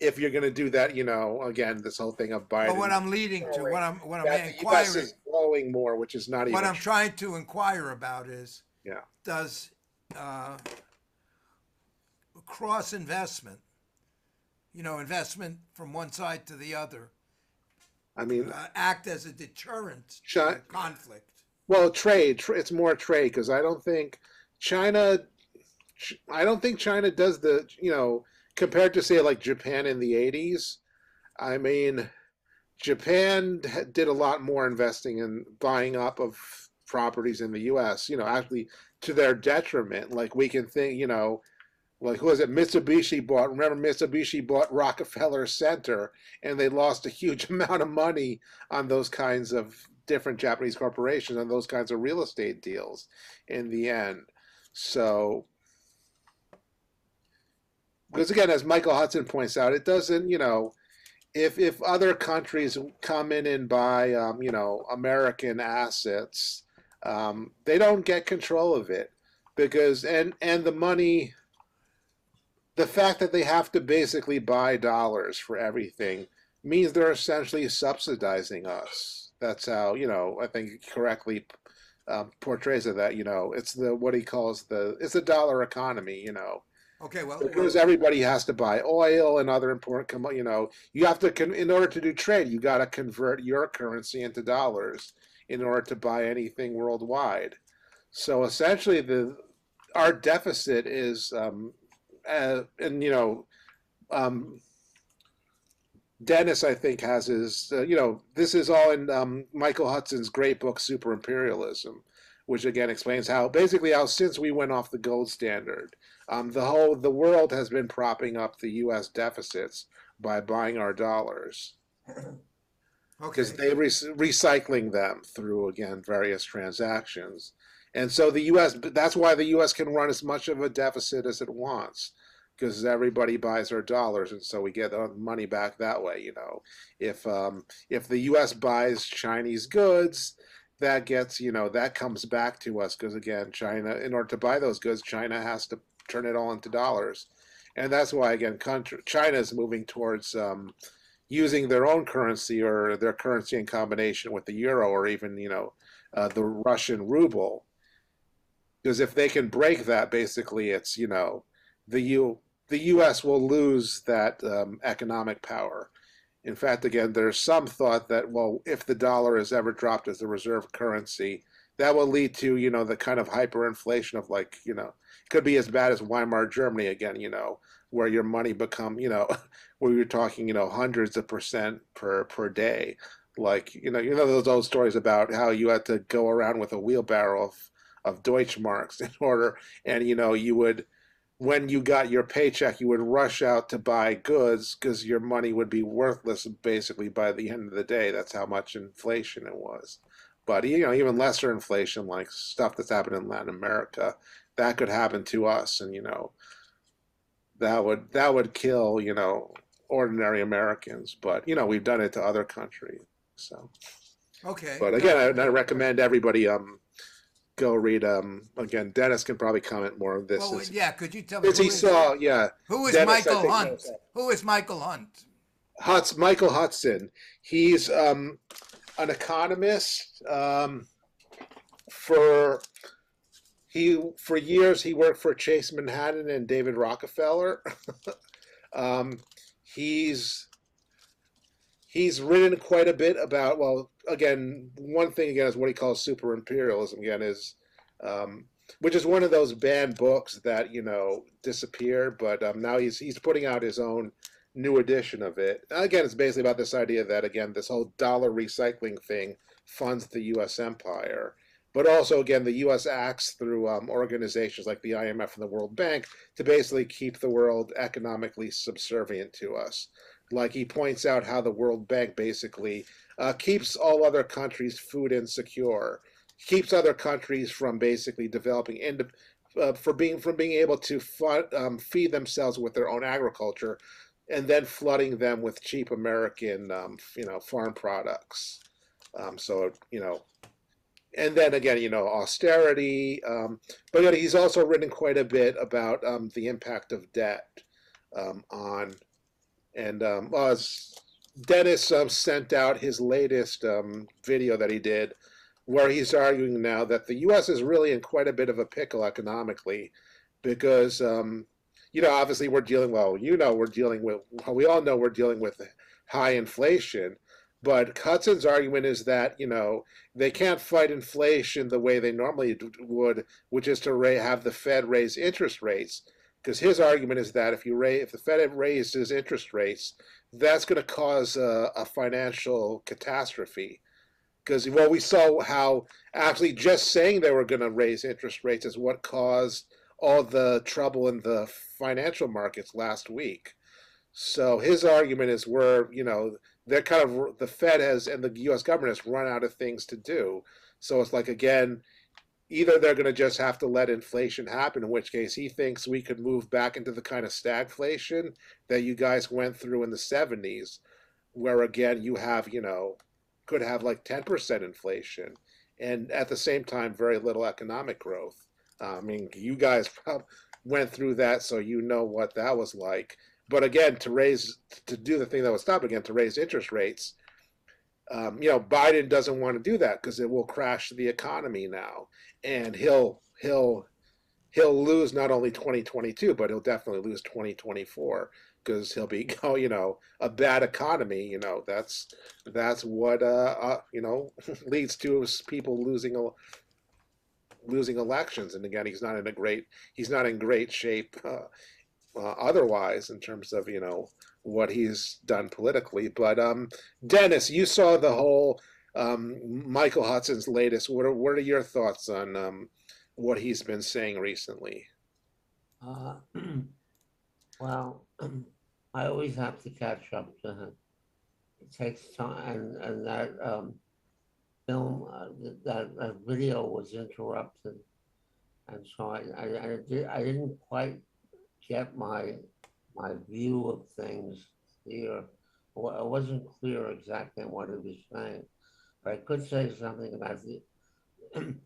If you're going to do that, again, this whole thing of Biden. But what I'm leading to, what I'm the inquiring, US is growing more, which is not even. What I'm trying to inquire about is, yeah, does cross investment, investment from one side to the other, I mean, act as a deterrent to conflict? Well, trade. It's more trade, because I don't think China does the, compared to say like Japan in the 80s. I mean, Japan did a lot more investing and buying up of properties in the U.S., actually to their detriment. Like we can think, like who was it? Mitsubishi bought Rockefeller Center, and they lost a huge amount of money on those kinds of different Japanese corporations, on those kinds of real estate deals in the end. So, because again, as Michael Hudson points out, it doesn't, if other countries come in and buy, American assets, they don't get control of it, because, and the money, the fact that they have to basically buy dollars for everything means they're essentially subsidizing us. That's how, I think he correctly portrays it, that, it's what he calls it's a dollar economy, Okay, well, because everybody has to buy oil and other important, you have to, in order to do trade, you got to convert your currency into dollars in order to buy anything worldwide. So essentially, our deficit is, Dennis, I think, has his, this is all in Michael Hudson's great book, Super Imperialism, which again explains how since we went off the gold standard, the world has been propping up the U.S. deficits by buying our dollars. Because they recycling them through, again, various transactions. And so the U.S., that's why the U.S. can run as much of a deficit as it wants, because everybody buys our dollars, and so we get the money back that way. If the U.S. buys Chinese goods, that gets, that comes back to us, because again, China, in order to buy those goods, China has to turn it all into dollars. And that's why, again, China is moving towards using their own currency, or their currency in combination with the euro, or even, the Russian ruble. Because if they can break that, basically it's, the U.S. will lose that economic power. In fact, again, there's some thought that, well, if the dollar is ever dropped as the reserve currency, that will lead to, you know, the kind of hyperinflation of, like, you know, it could be as bad as Weimar Germany again, you know, where your money become, you know, where you're talking, you know, hundreds of percent per day. Like, you know those old stories about how you had to go around with a wheelbarrow of Deutschmarks in order, and, you know, you would, when you got your paycheck, you would rush out to buy goods because your money would be worthless basically by the end of the day. That's how much inflation it was. But, you know, even lesser inflation, like stuff that's happened in Latin America, that could happen to us, and, you know, that would kill, you know, ordinary Americans. But, you know, we've done it to other countries. So, okay. But again, I recommend everybody go read. Again, Dennis can probably comment more on this. Well, yeah, could you tell me who is Dennis, Michael Hunt? Who is Michael Hunt? Michael Hudson. He's an economist. For years he worked for Chase Manhattan and David Rockefeller. He's written quite a bit about, well, again, one thing again is what he calls super imperialism again is, which is one of those banned books that, you know, disappeared, but now he's putting out his own new edition of it. Again, it's basically about this idea that, again, this whole dollar recycling thing funds the U.S. empire. But also, again, the U.S. acts through organizations like the IMF and the World Bank to basically keep the world economically subservient to us. Like, he points out how the World Bank basically keeps all other countries food insecure, keeps other countries from basically developing, from being able to feed themselves with their own agriculture, and then flooding them with cheap American, you know, farm products. So, you know, and then again, you know, austerity. But you know, he's also written quite a bit about the impact of debt on. And Dennis sent out his latest video that he did, where he's arguing now that the U.S. is really in quite a bit of a pickle economically, because you know, obviously we're dealing, well, you know, we all know we're dealing with high inflation. But Hudson's argument is that, you know, they can't fight inflation the way they normally would, which is to have the Fed raise interest rates. Because his argument is that if the Fed raises interest rates, that's going to cause a financial catastrophe. Because, well, we saw how actually just saying they were going to raise interest rates is what caused all the trouble in the financial markets last week. So his argument is you know, they're kind of, the Fed has, and the U.S. government has run out of things to do. So it's like, again, either they're going to just have to let inflation happen, in which case he thinks we could move back into the kind of stagflation that you guys went through in the 70s, where, again, you have, you know, could have like 10% inflation, and at the same time, very little economic growth. I mean, you guys probably went through that, so you know what that was like. But again, to do the thing that was stopped again, to raise interest rates, you know, Biden doesn't want to do that because it will crash the economy now, and he'll lose not only 2022, but he'll definitely lose 2024 because he'll be, you know, a bad economy. You know, that's what you know, leads to people losing elections. And again, he's not in great shape otherwise in terms of, you know, what he's done politically. But Dennis, you saw the whole Michael Hudson's latest. What are your thoughts on what he's been saying recently? Well, I always have to catch up to him. It takes time, and that film, that video was interrupted, and so I didn't quite get my view of things here. I wasn't clear exactly on what he was saying, but I could say something about the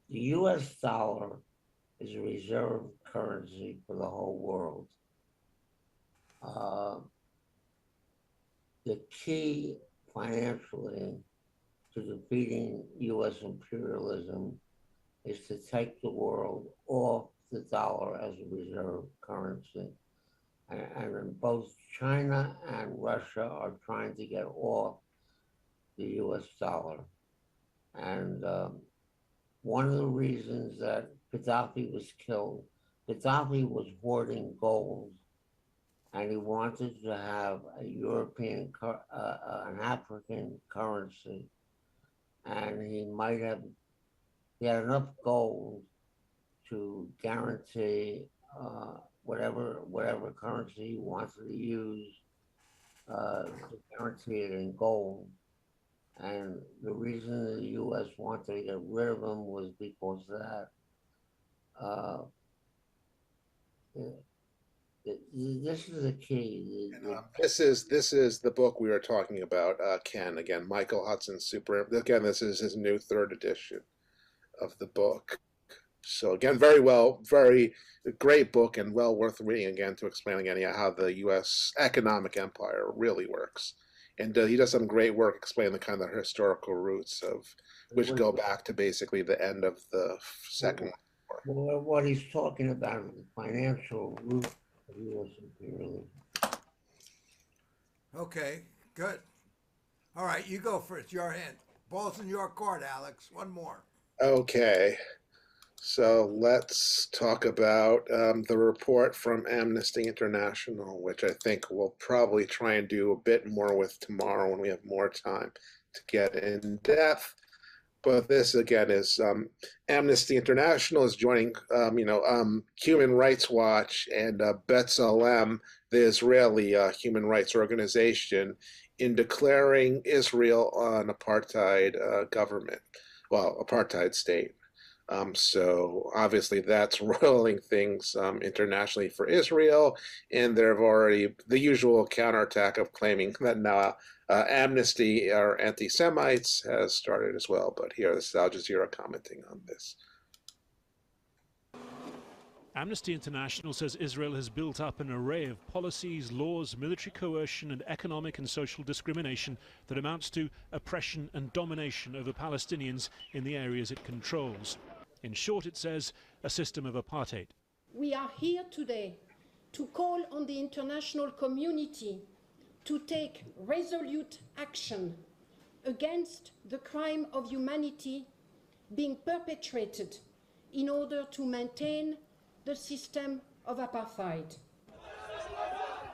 U.S. dollar is a reserve currency for the whole world. The key financially to defeating U.S. imperialism is to take the world off the dollar as a reserve currency. And both China and Russia are trying to get off the U.S. dollar. And one of the reasons that Gaddafi was killed, Gaddafi was hoarding gold, and he wanted to have a European, an African currency, and he had enough gold to guarantee whatever currency he wanted to use, to guarantee it in gold. And the reason the U.S. wanted to get rid of him was because of that. This is the key. This is the book we were talking about, Ken. Again, Michael Hudson's super. Again, this is his new 3rd edition of the book. So again, very great book and well worth reading again to explain again how the U.S. economic empire really works. And he does some great work explaining the kind of historical roots of which go back to basically the end of the Second World War. Well, what he's talking about is the financial root of U.S. imperialism. Okay, good. All right, you go first. Your hand. Ball's in your court, Alex. One more. Okay. So let's talk about the report from Amnesty International, which I think we'll probably try and do a bit more with tomorrow when we have more time to get in depth. But this again is Amnesty International is joining, Human Rights Watch and B'Tselem, the Israeli human rights organization, in declaring Israel an apartheid government, apartheid state. So obviously that's rolling things internationally for Israel, and there have already the usual counterattack of claiming that now Amnesty or anti-Semites has started as well. But here, this is Al Jazeera commenting on this. Amnesty International says Israel has built up an array of policies, laws, military coercion and economic and social discrimination that amounts to oppression and domination over Palestinians in the areas it controls. In short, it says, a system of apartheid. We are here today to call on the international community to take resolute action against the crime of humanity being perpetrated in order to maintain the system of apartheid.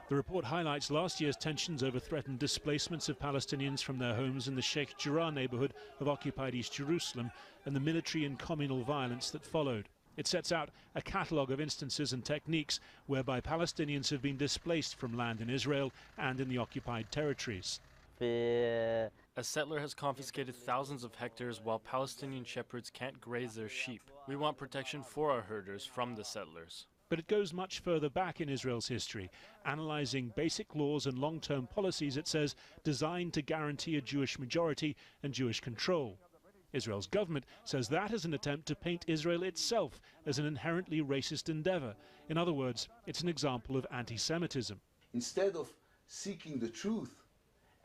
The report highlights last year's tensions over threatened displacements of Palestinians from their homes in the Sheikh Jarrah neighborhood of occupied East Jerusalem and the military and communal violence that followed. It sets out a catalogue of instances and techniques whereby Palestinians have been displaced from land in Israel and in the occupied territories. A settler has confiscated thousands of hectares while Palestinian shepherds can't graze their sheep. We want protection for our herders from the settlers. But it goes much further back in Israel's history, analysing basic laws and long-term policies, it says, designed to guarantee a Jewish majority and Jewish control. Israel's government says that is an attempt to paint Israel itself as an inherently racist endeavour. In other words, it's an example of anti-Semitism. Instead of seeking the truth,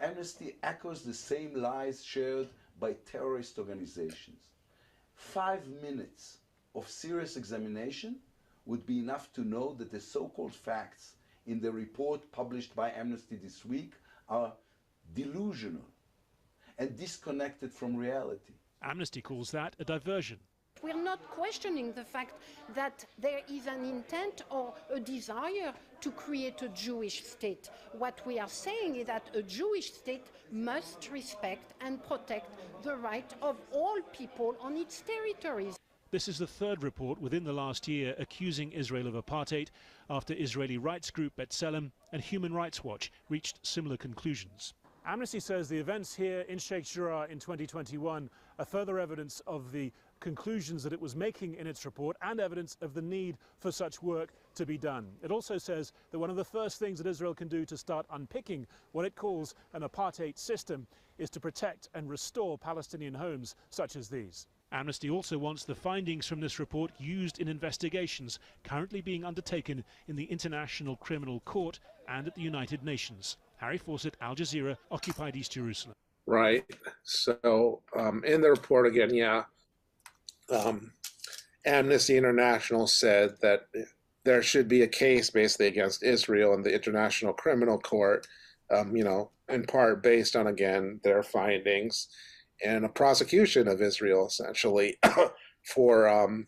Amnesty echoes the same lies shared by terrorist organizations. 5 minutes of serious examination would be enough to know that the so-called facts in the report published by Amnesty this week are delusional and disconnected from reality. Amnesty calls that a diversion. We're not questioning the fact that there is an intent or a desire to create a Jewish state. What we are saying is that a Jewish state must respect and protect the right of all people on its territories. This is the 3rd report within the last year accusing Israel of apartheid, after Israeli rights group B'Tselem and Human Rights Watch reached similar conclusions. Amnesty says the events here in Sheikh Jarrah in 2021 are further evidence of the conclusions that it was making in its report and evidence of the need for such work to be done. It also says that one of the first things that Israel can do to start unpicking what it calls an apartheid system is to protect and restore Palestinian homes such as these. Amnesty also wants the findings from this report used in investigations currently being undertaken in the International Criminal Court and at the United Nations. Harry Fawcett, Al Jazeera, occupied East Jerusalem. Right. So in the report again, Amnesty International said that there should be a case basically against Israel in the International Criminal Court, in part based on, again, their findings, and a prosecution of Israel, essentially, for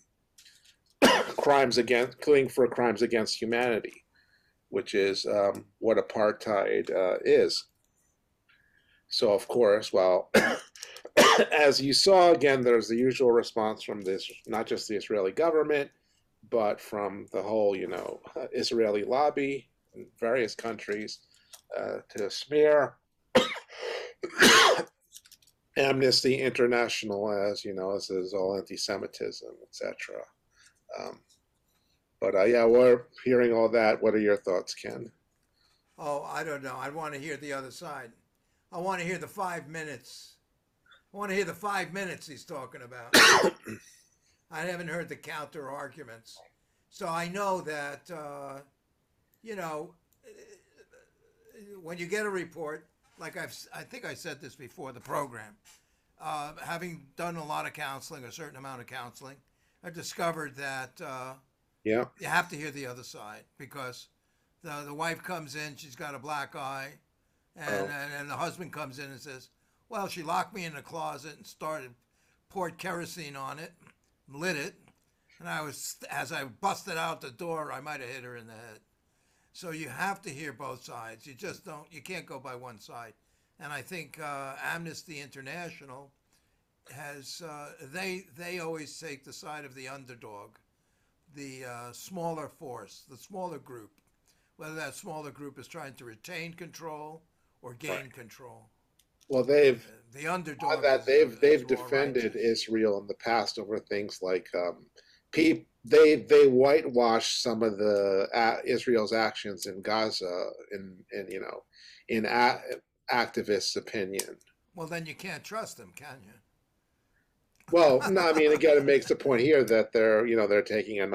crimes against, including for crimes against humanity, which is what apartheid is. So of course, well, as you saw again, there's the usual response from this, not just the Israeli government, but from the whole, Israeli lobby in various countries to smear Amnesty International as, as is all anti-Semitism, etc. But yeah, we're hearing all that. What are your thoughts, Ken? Oh, I don't know. I want to hear the other side. I want to hear the 5 minutes. I want to hear the 5 minutes he's talking about. I haven't heard the counter arguments. So I know that, when you get a report, like I think I said this before the program, having done a lot of counseling, a certain amount of counseling, I discovered that you have to hear the other side, because the wife comes in, she's got a black eye, and the husband comes in and says, well, she locked me in the closet and poured kerosene on it, lit it, and as I busted out the door, I might have hit her in the head. So you have to hear both sides. You can't go by one side. And I think Amnesty International has, they always take the side of the underdog, the smaller force, the smaller group, whether that smaller group is trying to retain control or gain control. Well, they've the underdog. They've defended Israel in the past over things like they whitewashed some of the Israel's actions in Gaza in activists' opinion. Well, then you can't trust them, can you? Well, no, I mean, again, it makes the point here that they're taking an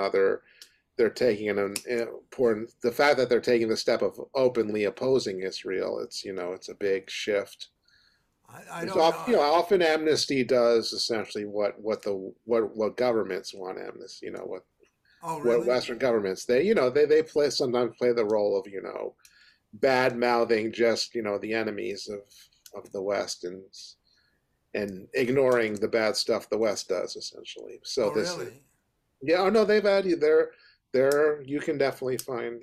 important, the fact that they're taking the step of openly opposing Israel. It's a big shift. I don't know. Often Amnesty does essentially what governments want Amnesty. What Western governments they sometimes play the role of bad mouthing just the enemies of the West and ignoring the bad stuff the West does essentially. So really? They've had you there. You can definitely find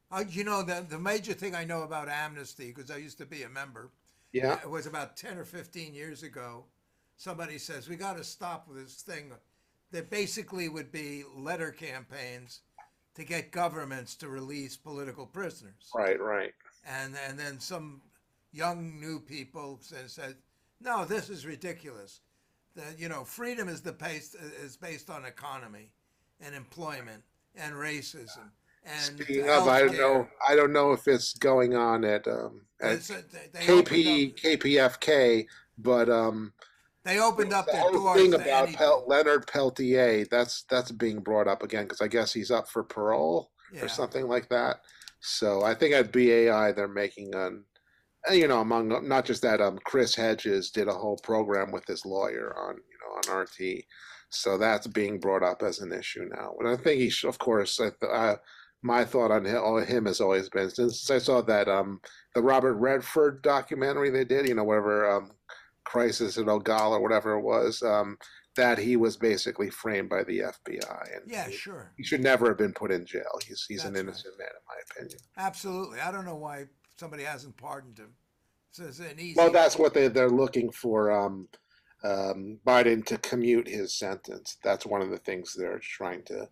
the major thing I know about Amnesty, because I used to be a member. Yeah. It was about 10 or 15 years ago. Somebody says, we got to stop with this thing. There basically would be letter campaigns to get governments to release political prisoners. Right. And then some young new people said, no, this is ridiculous. Freedom is based on economy and employment and racism. And speaking of, I don't know if it's going on at KPFK, but they opened up their whole doors. Thing about Leonard Peltier, that's being brought up again because I guess he's up for parole or something like that. So I think at BAI they're making among not just that, Chris Hedges did a whole program with his lawyer on RT, so that's being brought up as an issue now. And I think of course. My thought on him has always been, since I saw that the Robert Redford documentary they did, whatever Crisis at Ogalla or whatever it was, that he was basically framed by the FBI. And sure. He should never have been put in jail. He's an innocent man, in my opinion. Absolutely. I don't know why somebody hasn't pardoned him. It's an easy. Well, that's what they're looking for. Biden to commute his sentence. That's one of the things they're trying to.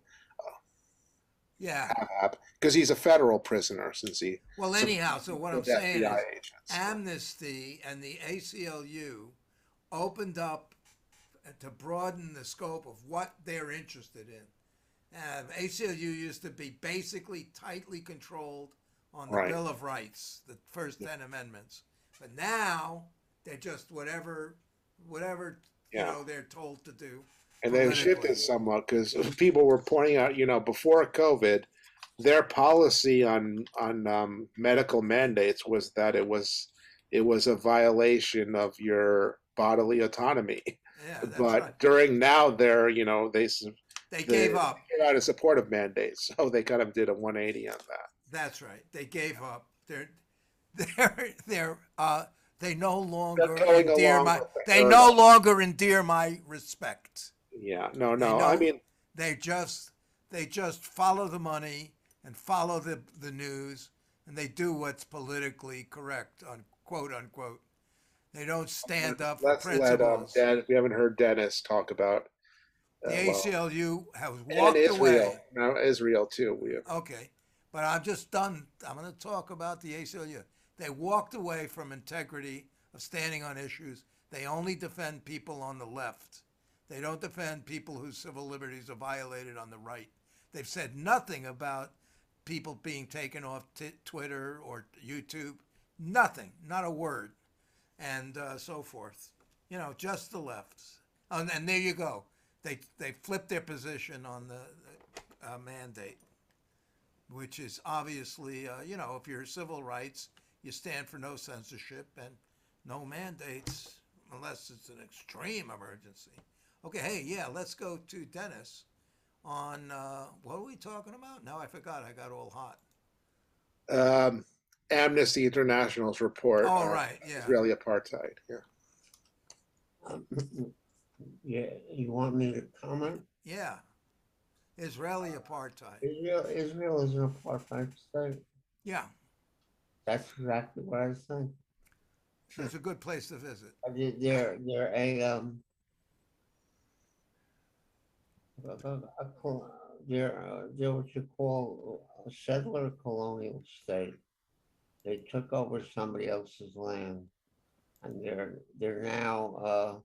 Because he's a federal prisoner since he. Well, anyhow, so what I'm saying is Amnesty and the ACLU opened up to broaden the scope of what they're interested in. ACLU used to be basically tightly controlled on the Bill of Rights, the first 10 amendments. But now they're just whatever they're told to do. And they've shifted somewhat because people were pointing out, before COVID, their policy on medical mandates was that it was a violation of your bodily autonomy. Yeah, that's but right. During now, they gave up. They came out of support of mandates, so they kind of did a 180 on that. That's right. They gave up. They no longer endear my respect. Yeah, no, I mean, they just follow the money and follow the news, and they do what's politically correct, quote unquote. They don't stand up for principles. We haven't heard Dennis talk about the ACLU has walked and Israel. away. Now Israel too. Okay, but I'm just done. I'm going to talk about the ACLU. They walked away from integrity of standing on issues. They only defend people on the left. They don't defend people whose civil liberties are violated on the right. They've said nothing about people being taken off Twitter or YouTube. Nothing, not a word, and so forth. You know, just the left. And there you go. They flipped their position on the mandate, which is obviously, you know, if you're civil rights, you stand for no censorship and no mandates unless it's an extreme emergency. Okay, hey, yeah, let's go to Dennis on, what were we talking about? Now I forgot, I got all hot. Amnesty International's report on right, yeah. Israeli apartheid. Yeah. Yeah, you want me to comment? Yeah. Israeli apartheid. Israel is an apartheid state. Yeah. That's exactly what I said. It's a good place to visit. They're what you call a settler colonial state. They took over somebody else's land, and they're now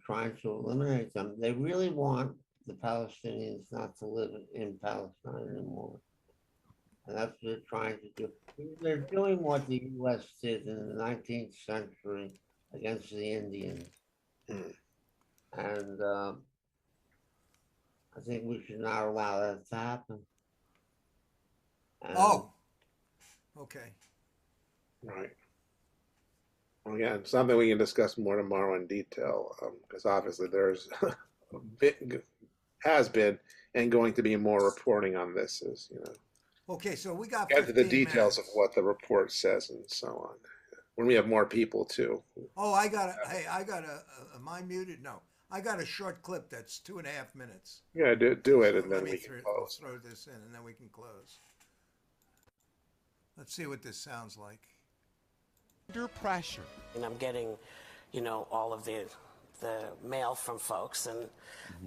trying to eliminate them. They really want the Palestinians not to live in Palestine anymore. And that's what they're trying to do. They're doing what the U.S. did in the 19th century against the Indians. And I think we should not allow that to happen. And okay. Right. Well, again, something we can discuss more tomorrow in detail, because obviously there's has been and going to be more reporting on this, as you know. Okay, so we got get to the details minutes. of what the report says and so on. When we have more people too. Oh, I got am I muted? No. I got a short clip that's 2.5 minutes. Yeah, do it, and then we can close. Throw this in, and then we can close. Let's see what this sounds like. Under pressure. And I'm getting, you know, all of the mail from folks and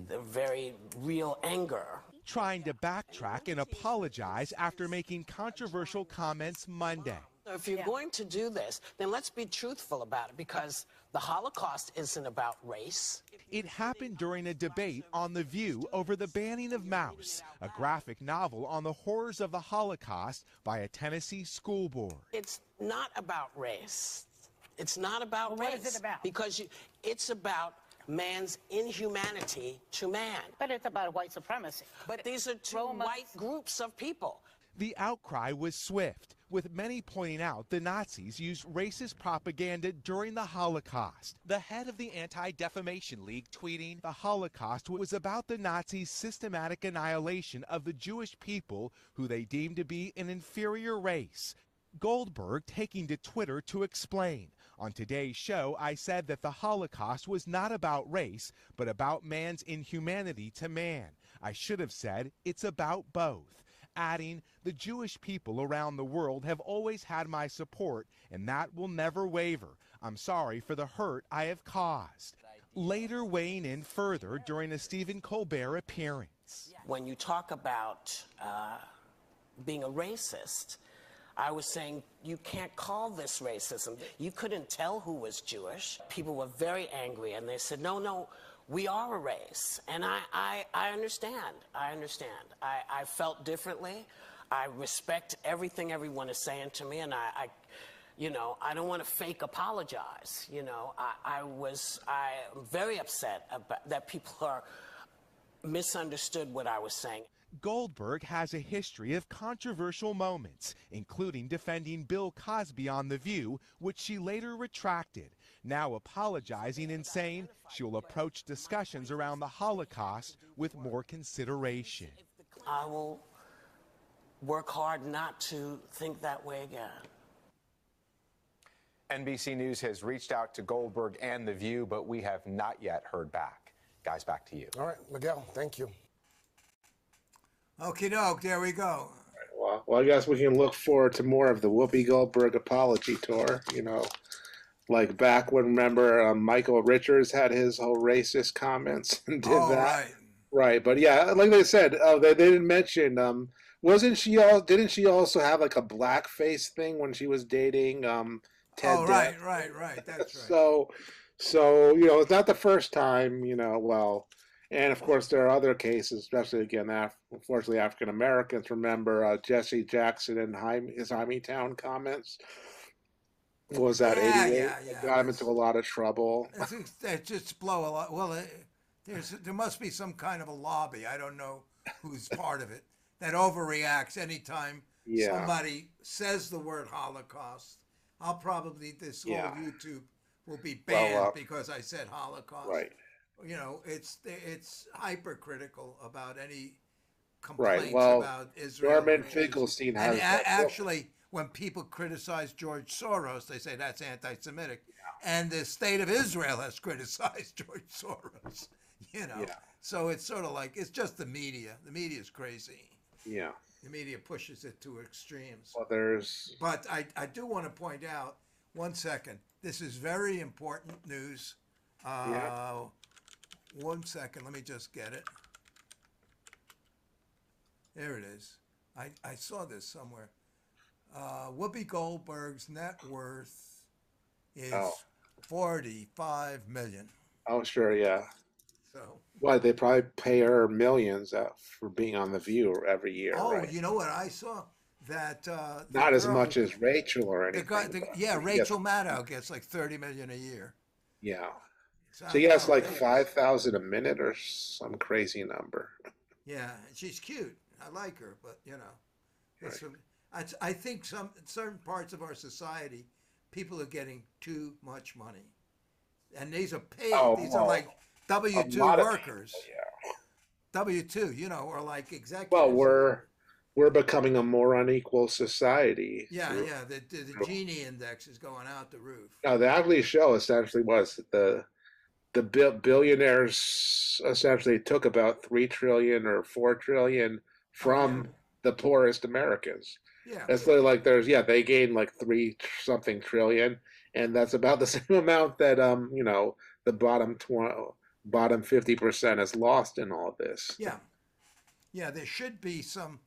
the very real anger. Trying to backtrack and apologize after making controversial comments Monday. If you're going to do this, then let's be truthful about it, because the Holocaust isn't about race. It happened during a debate on The View over the banning of Mouse, a graphic novel on the horrors of the Holocaust by a Tennessee school board. It's not about race. It's not about race. What is it about? Because it's about man's inhumanity to man. But it's about white supremacy. But these are two white groups of people. The outcry was swift, with many pointing out the Nazis used racist propaganda during the Holocaust. The head of the Anti-Defamation League tweeting, "The Holocaust was about the Nazis' systematic annihilation of the Jewish people who they deemed to be an inferior race." Goldberg taking to Twitter to explain. On today's show, I said that the Holocaust was not about race, but about man's inhumanity to man. I should have said it's about both. Adding, the Jewish people around the world have always had my support, and that will never waver. I'm sorry for the hurt I have caused. Later weighing in further during a Stephen Colbert appearance. When you talk about being a racist, I was saying you can't call this racism. You couldn't tell who was Jewish. People were very angry, and they said, no, we are a race. And I understand. I understand. I felt differently. I respect everything everyone is saying to me, and I don't want to fake apologize. You know, I'm very upset about that people are misunderstood what I was saying. Goldberg has a history of controversial moments, including defending Bill Cosby on The View, which she later retracted, now apologizing and saying she will approach discussions around the Holocaust with more consideration. I will work hard not to think that way again. NBC News has reached out to Goldberg and The View, but we have not yet heard back. Guys, back to you. All right, Miguel, thank you. Okie doke, there we go. Well, I guess we can look forward to more of the Whoopi Goldberg apology tour. You know, like back when, remember, Michael Richards had his whole racist comments and did that. Right. But yeah, like they said, they didn't mention. Wasn't she all? Didn't she also have like a blackface thing when she was dating Ted? Right. That's right. So you know, it's not the first time. You know, well. And of course, there are other cases, especially again, unfortunately, African Americans. Remember Jesse Jackson and his Town comments. What was that 88? Yeah. Got him into a lot of trouble. They just blow a lot. Well, there must be some kind of a lobby. I don't know who's part of it that overreacts anytime somebody says the word Holocaust. This whole YouTube will be banned because I said Holocaust. Right. You know, it's hypercritical about any complaints Well, about Israel. Norman Finkelstein has. And actually, when people criticize George Soros, they say that's anti-Semitic, and the state of Israel has criticized George Soros. You know, so it's sort of like it's just the media. The media is crazy. Yeah. The media pushes it to extremes. Well, But I do want to point out. 1 second. This is very important news. 1 second, let me just get it. There it is. I saw this somewhere. Whoopi Goldberg's net worth is $45 million. Oh, sure, yeah. So. Why, they probably pay her millions for being on The View every year, right? You know what I saw? That not as much as Rachel or anything. Rachel Maddow gets like $30 million a year. Yeah. So yes, like 5,000 a minute or some crazy number. Yeah, she's cute. I like her, but you know, I think certain parts of our society, people are getting too much money, and these are paid. These are like W-2 workers. W-2, you know, or like executives. Well, we're becoming a more unequal society. Yeah. The Gini index is going out the roof. No, the Ugly Show essentially was the billionaires essentially took about 3 trillion or 4 trillion from the poorest Americans. Yeah. It's like they gained like 3-something trillion, and that's about the same amount that you know, the bottom 50% has lost in all of this. Yeah, there should be some,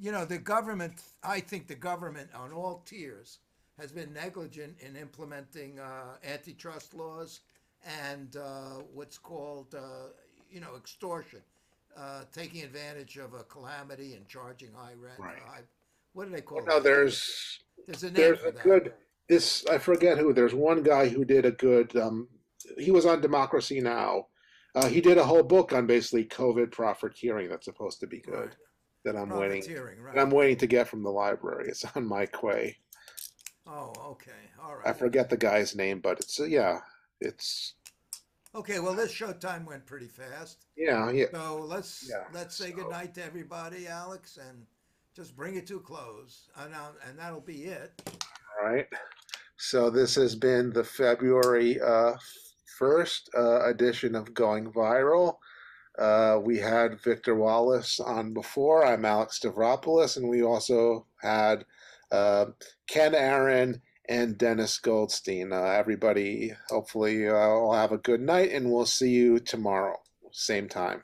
you know, the government, I think the government on all tiers has been negligent in implementing antitrust laws and what's called, you know, extortion, taking advantage of a calamity and charging high rent. Right. What do they call it? No, there's a good, I forget who, there's one guy who did a good, he was on Democracy Now! He did a whole book on basically COVID profiteering that's supposed to be good. That I'm waiting. Right. I'm waiting to get from the library. It's on my quay. Oh, okay, all right. I forget the guy's name, but it's it's. Okay, well, this showtime went pretty fast. Yeah. So let's say goodnight to everybody, Alex, and just bring it to a close, and that'll be it. All right. So this has been the February 1st edition of Going Viral. We had Victor Walis on before. I'm Alex Stavropoulos, and we also had Ken Aaron and Dennis Goldstein. Everybody, hopefully, will have a good night, and we'll see you tomorrow, same time.